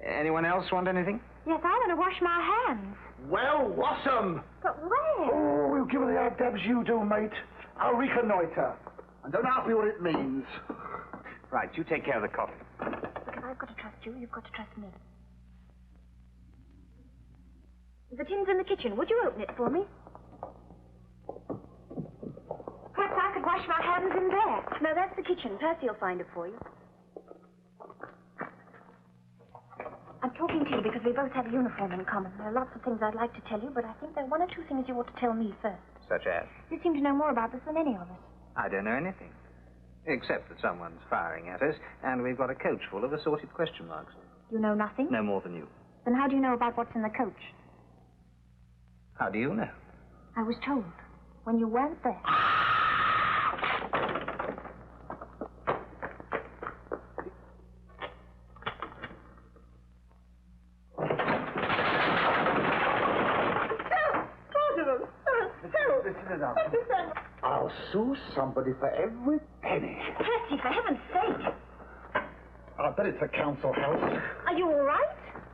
Anyone else want anything? Yes, I want to wash my hands. Well, wash 'em. But where? Oh, we'll give her the old dabs you do, mate. I'll reconnoiter. And don't ask me what it means. Right, you take care of the coffee. Look, if I've got to trust you, you've got to trust me. The tin's in the kitchen. Would you open it for me? Perhaps I could wash my hands in there. No, that's the kitchen. Percy will find it for you. I'm talking to you because we both have a uniform in common. There are lots of things I'd like to tell you, but I think there are one or two things you ought to tell me first. Such as? You seem to know more about this than any of us. I don't know anything. Except that someone's firing at us, and we've got a coach full of assorted question marks. You know nothing? No more than you. Then how do you know about what's in the coach? How do you know? I was told when you weren't there. I'll sue somebody for every penny. Percy, for heaven's sake. I bet it's a council house. Are you all right?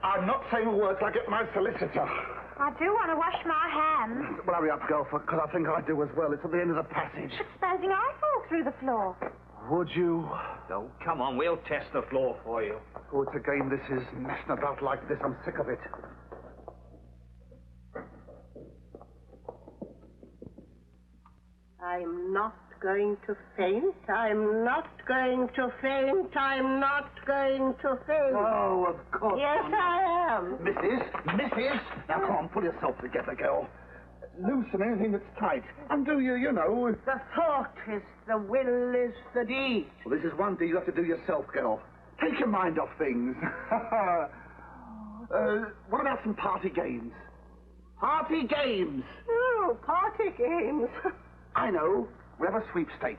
I'm not saying words like it, my solicitor. I do want to wash my hands. Well, hurry up, girl, because I think I do as well. It's at the end of the passage. But supposing I fall through the floor? Would you? Oh, come on, we'll test the floor for you. Oh, it's a game this is. Messing about like this. I'm sick of it. I'm not going to faint. I'm not going to faint. I'm not going to faint. Oh, of course. Yes, I am. Mrs. Now, come on, pull yourself together, girl. Loosen anything that's tight. And do you know... The thought is the will is the deed. Well, this is one thing you have to do yourself, girl. Take your mind off things. What about some party games? Party games! Oh, party games. I know. We have a sweepstake.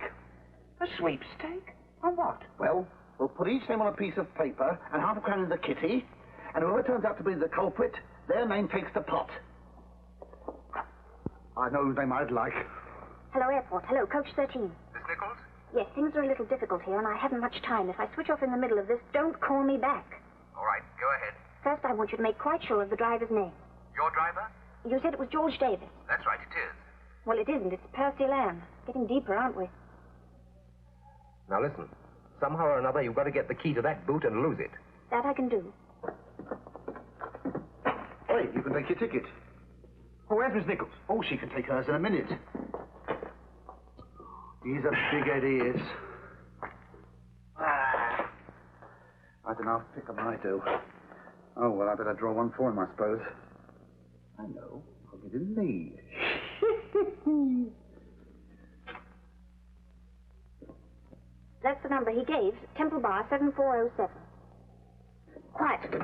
A sweepstake? On what? Well, we'll put each name on a piece of paper and half a crown in the kitty, and whoever turns out to be the culprit, their name takes the pot. I know whose name I'd like. Hello, airport. Hello, coach 13. Miss Nichols? Yes, things are a little difficult here, and I haven't much time. If I switch off in the middle of this, don't call me back. All right, go ahead. First, I want you to make quite sure of the driver's name. Your driver? You said it was George Davis. That's right, it is. Well, it isn't. It's Percy Lamb. Getting deeper, aren't we? Now listen. Somehow or another, you've got to get the key to that boot and lose it. That I can do. Hey, you can take your ticket. Oh, where's Miss Nichols? Oh, she can take hers in a minute. He's a big head, he is. I don't know how to pick 'em, I do. Oh, well, I better draw one for him, I suppose. I know. I'll give him me. That's the number he gave. Temple Bar 7407. Quiet.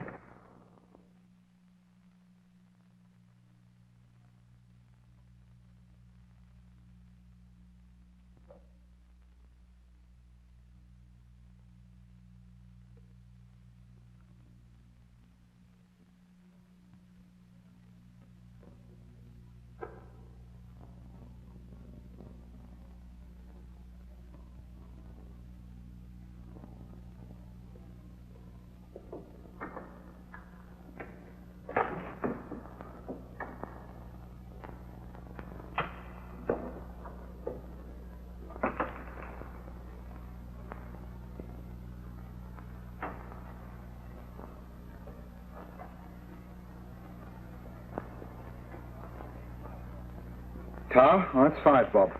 Car? Oh, that's 5, Bob.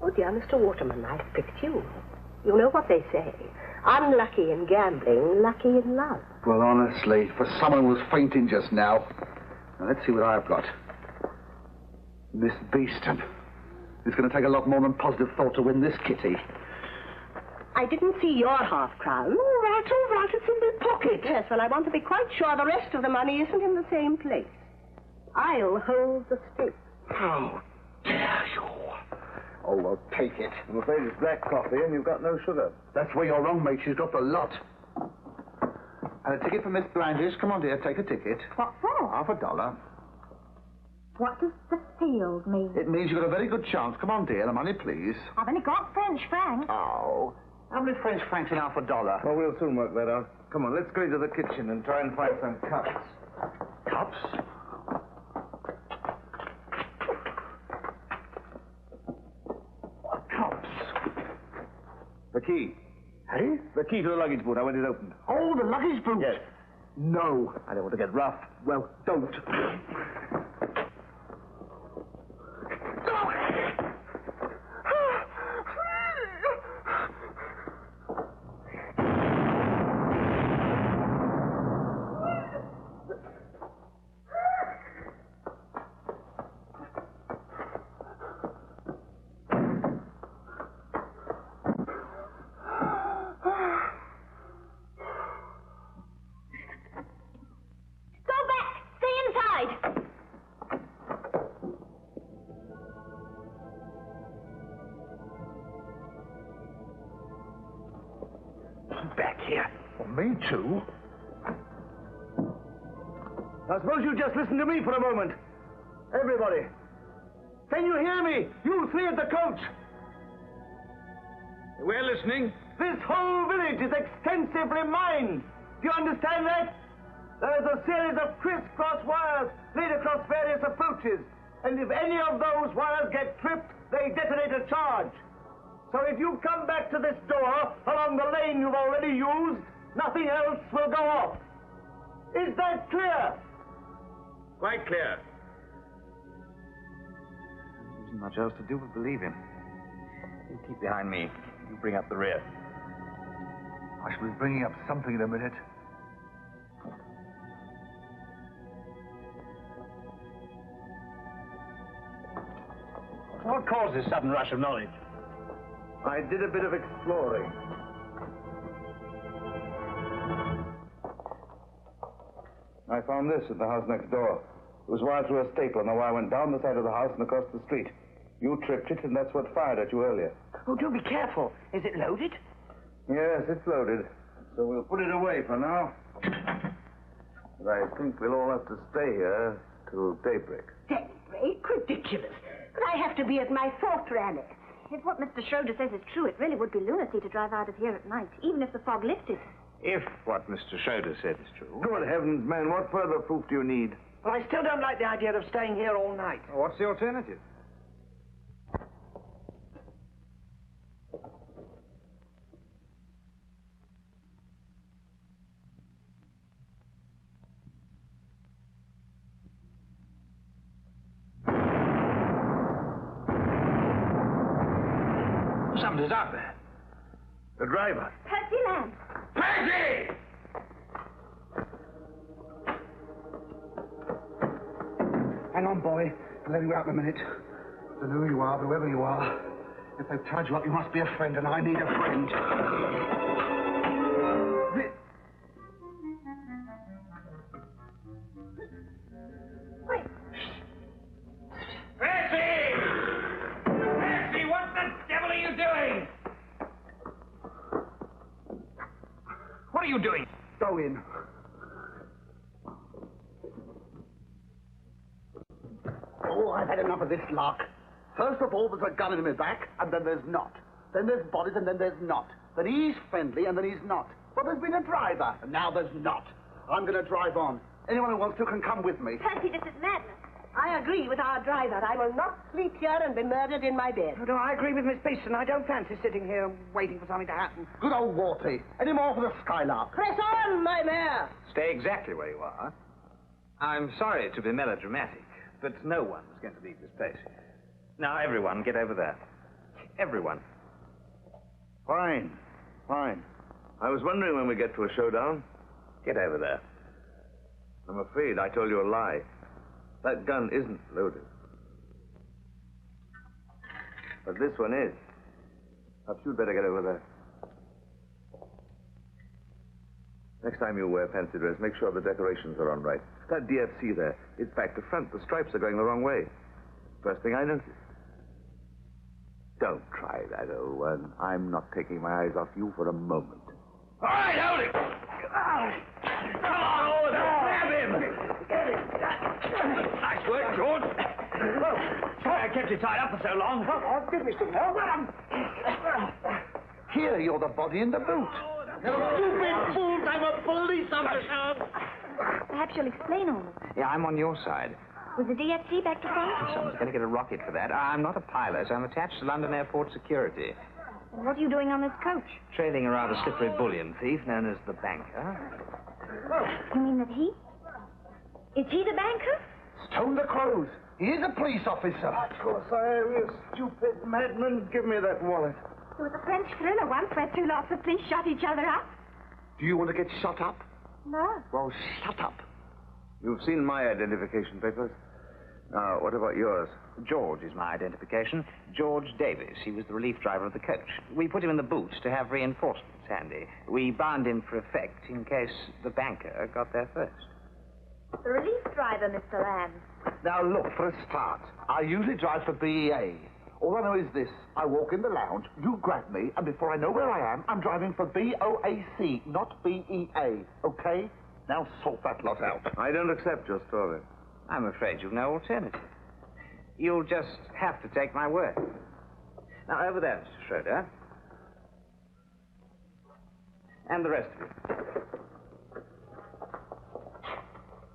Oh, dear Mr. Waterman, I've picked you. You know what they say. Unlucky in gambling, lucky in love. Well, honestly, for someone who was fainting just now. Now, let's see what I've got. Miss Beeston. It's going to take a lot more than positive thought to win this kitty. I didn't see your half-crown. All right, it's in my pocket. Yes, well, I want to be quite sure the rest of the money isn't in the same place. I'll hold the stakes. How dare you? Oh, well, take it. I'm afraid it's black coffee and you've got no sugar. That's where you're wrong, mate. She's got the lot. And a ticket for Miss Blandis. Come on, dear, take a ticket. What for? $50. What does the field mean? It means you've got a very good chance. Come on, dear, the money, please. I've only got French francs. Oh, how many French francs in half a dollar? Well, we'll soon work that out. Come on, let's go into the kitchen and try and find some cups. Cups? What cups? The key. Hey? The key to the luggage boot. I want it opened. Oh, the luggage boot? Yes. No. I don't want to get rough. Well, don't. Back here. Well, me too. Now, suppose you just listen to me for a moment. Everybody. Can you hear me? You three at the coach. We're listening. This whole village is extensively mined. Do you understand that? There's a series of crisscross wires laid across various approaches. And if any of those wires get tripped, they detonate a charge. So if you come back to this door along the lane you've already used, nothing else will go off. Is that clear? Quite clear. There isn't much else to do but believe him. You keep behind me. You bring up the rear. I shall be bringing up something in a minute. What caused this sudden rush of knowledge? I did a bit of exploring. I found this at the house next door. It was wired through a staple, and the wire went down the side of the house and across the street. You tripped it, and that's what fired at you earlier. Oh, do be careful. Is it loaded? Yes, it's loaded. So we'll put it away for now. But I think we'll all have to stay here till daybreak. Daybreak? Ridiculous. But I have to be at my fourth rally. If what Mr. Schroeder says is true, it really would be lunacy to drive out of here at night, even if the fog lifted. If what Mr. Schroeder said is true. Good heavens, man, what further proof do you need? Well, I still don't like the idea of staying here all night. What's the alternative? Somebody's out there. The driver. Patsy Lamb. Patsy! Hang on, boy. I'll let you out in a minute. I don't know who you are, but whoever you are. If they've tied you up, you must be a friend, and I need a friend. Patsy! Patsy, what the devil are you doing? What are you doing? Go in. Oh, I've had enough of this lark. First of all, there's a gun in my back, and then there's not. Then there's bodies, and then there's not. Then he's friendly, and then he's not. But there's been a driver, and now there's not. I'm going to drive on. Anyone who wants to can come with me. Patsy, this is madness. I agree with our driver. I will not sleep here and be murdered in my bed. No, I agree with Miss Beeston. I don't fancy sitting here waiting for something to happen. Good old Warpy. Any more for the Skylark? Press on, my mare. Stay exactly where you are. I'm sorry to be melodramatic, but no one is going to leave this place. Now, everyone, get over there. Everyone. Fine. Fine. I was wondering when we get to a showdown. Get over there. I'm afraid I told you a lie. That gun isn't loaded. But this one is. Perhaps you'd better get over there. Next time you wear fancy dress, make sure the decorations are on right. That DFC there, it's back to front. The stripes are going the wrong way. First thing I noticed. Don't try that, old one. I'm not taking my eyes off you for a moment. All right, hold it. Come on, Oliver. Grab him. Get it. Nice work, George. kept you tied up for so long. Come on, give me some help. Here, you're the body in the boot. Stupid fools, I'm a police officer. Perhaps you'll explain all this. Yeah, I'm on your side. Was the DFC back to front? Someone's going to get a rocket for that. I'm not a pilot. I'm attached to London Airport Security. And what are you doing on this coach? Trailing a rather slippery bullion thief known as the banker. You mean that he? Is he the banker? Stone the crows. He is a police officer. Of course I am, you stupid madman. Give me that wallet. There was a French thriller once where two lots of police shot each other up. Do you want to get shot up? No. Well, shut up. You've seen my identification papers. Now, what about yours? George is my identification. George Davis. He was the relief driver of the coach. We put him in the boot to have reinforcements handy. We bound him for effect in case the banker got there first. The relief driver, Mr. Lamb. Now, look, for a start, I usually drive for BEA. All I know is this. I walk in the lounge, you grab me, and before I know where I am, I'm driving for BOAC, not BEA, okay? Now sort that lot out. I don't accept your story. I'm afraid you've no alternative. You'll just have to take my word. Now, over there, Mr. Schroeder. And the rest of you.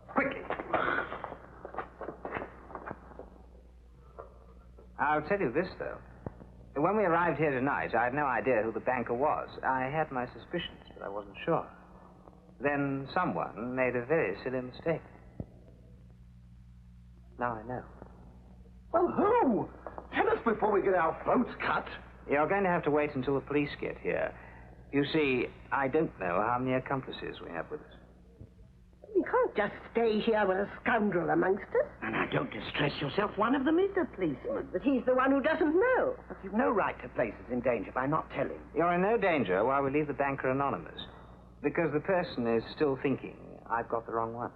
Quickly. I'll tell you this, though. When we arrived here tonight, I had no idea who the banker was. I had my suspicions, but I wasn't sure. Then someone made a very silly mistake. Now I know. Well, who? Tell us before we get our throats cut. You're going to have to wait until the police get here. You see, I don't know how many accomplices we have with us. We can't just stay here with a scoundrel amongst us. And now, don't distress yourself. One of them is a policeman. But he's the one who doesn't know. But you've no right to place us in danger by not telling. You're in no danger while we leave the banker anonymous. Because the person is still thinking I've got the wrong one.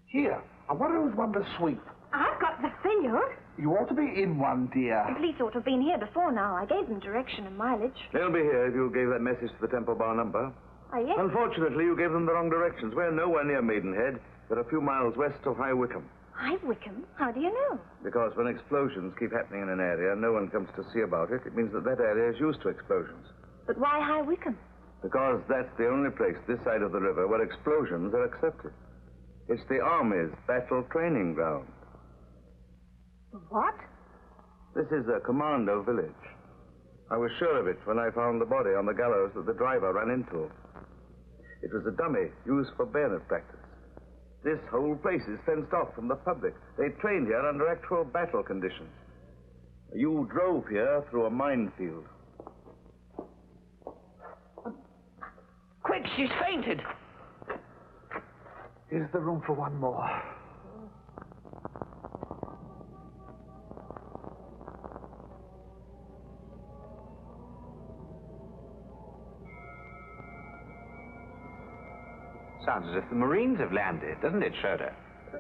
Here, I wonder who's won the sweep. I've got the field. You ought to be in one, dear. The police ought to have been here before now. I gave them direction and mileage. They'll be here if you gave that message to the Temple Bar number. Oh, yes? Unfortunately, you gave them the wrong directions. We're nowhere near Maidenhead. We're a few miles west of High Wycombe. High Wycombe? How do you know? Because when explosions keep happening in an area, no one comes to see about it. It means that that area is used to explosions. But why High Wycombe? Because that's the only place this side of the river where explosions are accepted. It's the Army's battle training ground. What? This is a commando village. I was sure of it when I found the body on the gallows that the driver ran into. It was a dummy used for bayonet practice. This whole place is fenced off from the public. They trained here under actual battle conditions. You drove here through a minefield. Quick, she's fainted. Is there room for one more? Sounds as if the Marines have landed, doesn't it, Schroeder?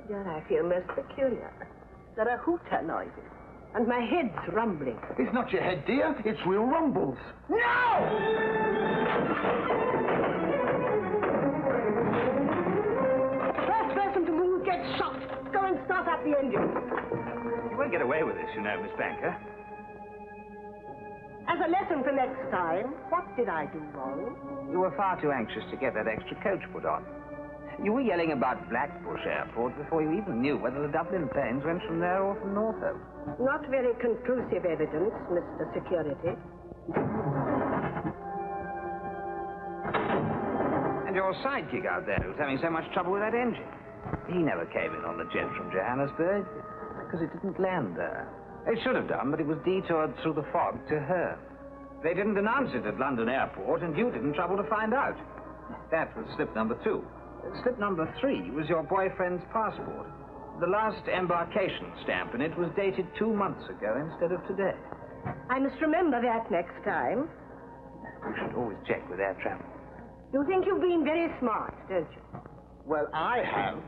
Dear, I feel most peculiar. There are hooter noises, and my head's rumbling. It's not your head, dear. It's real rumbles. No! First person to move gets shot. Go and start up the engine. You won't get away with this, you know, Miss Banker. As a lesson for next time, what did I do wrong? You were far too anxious to get that extra coach put on. You were yelling about Blackbush Airport before you even knew whether the Dublin planes went from there or from Norfolk. Not very conclusive evidence, Mr. Security. And your sidekick out there who's having so much trouble with that engine. He never came in on the jet from Johannesburg because it didn't land there. It should have done, but it was detoured through the fog to her. They didn't announce it at London Airport, and you didn't trouble to find out. That was slip number 2. Slip number 3 was your boyfriend's passport. The last embarkation stamp in it was dated 2 months ago instead of today. I must remember that next time. You should always check with air travel. You think you've been very smart, don't you? Well, I have.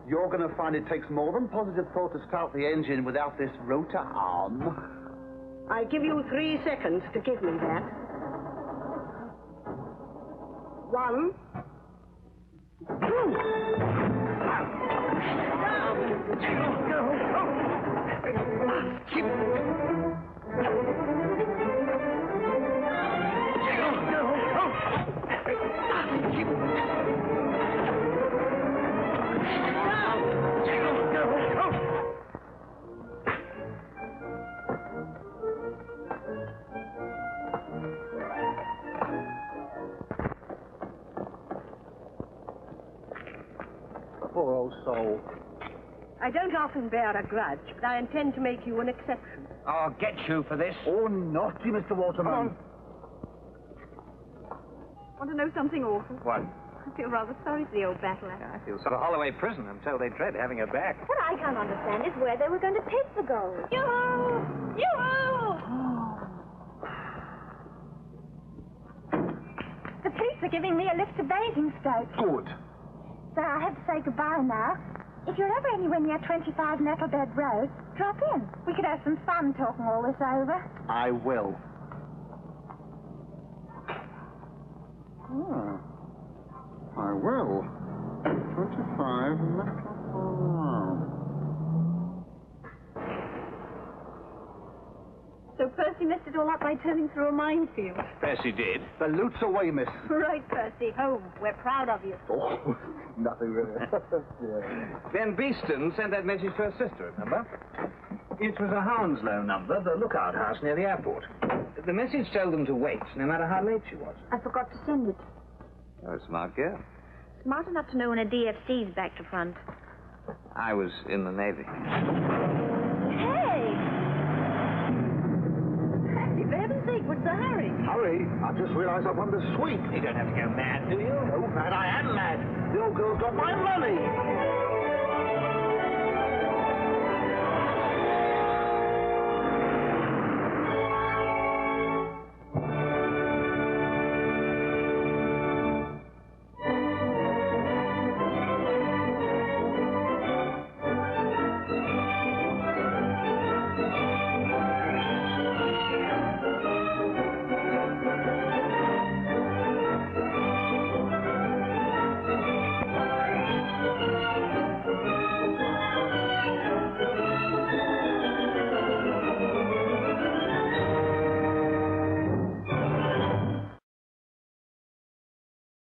You're going to find it takes more than positive thought to start the engine without this rotor arm. I give you 3 seconds to give me that. 1, 2. Poor old soul. I don't often bear a grudge, but I intend to make you an exception. I'll get you for this. Oh, naughty, Mr. Waterman. Want to know something awful? What? I feel rather sorry for the old battler. I feel sort of Holloway prison. I'm told they dread having her back. What I can't understand is where they were going to take the gold. Yoo-hoo! Yoo-hoo! The police are giving me a lift to Basingstoke. Good. So I have to say goodbye now. If you're ever anywhere near 25 Nettlebed Road, drop in. We could have some fun talking all this over. I will. I will. 25 So Percy messed it all up by turning through a minefield. Percy did. The loot's away, miss. Right, Percy. Home. We're proud of you. Oh, nothing really. Yeah. Then Beeston sent that message to her sister, remember? It was a Hounslow number, the lookout house near the airport. The message told them to wait, no matter how late she was. I forgot to send it. You're a smart girl. Smart enough to know when a DFC's back to front. I was in the Navy. Hey! For heaven's sake, what's the hurry? Hurry. I just realized I won the sweep. You don't have to go mad, do you? No, mad. I am mad. The old girl's got my money.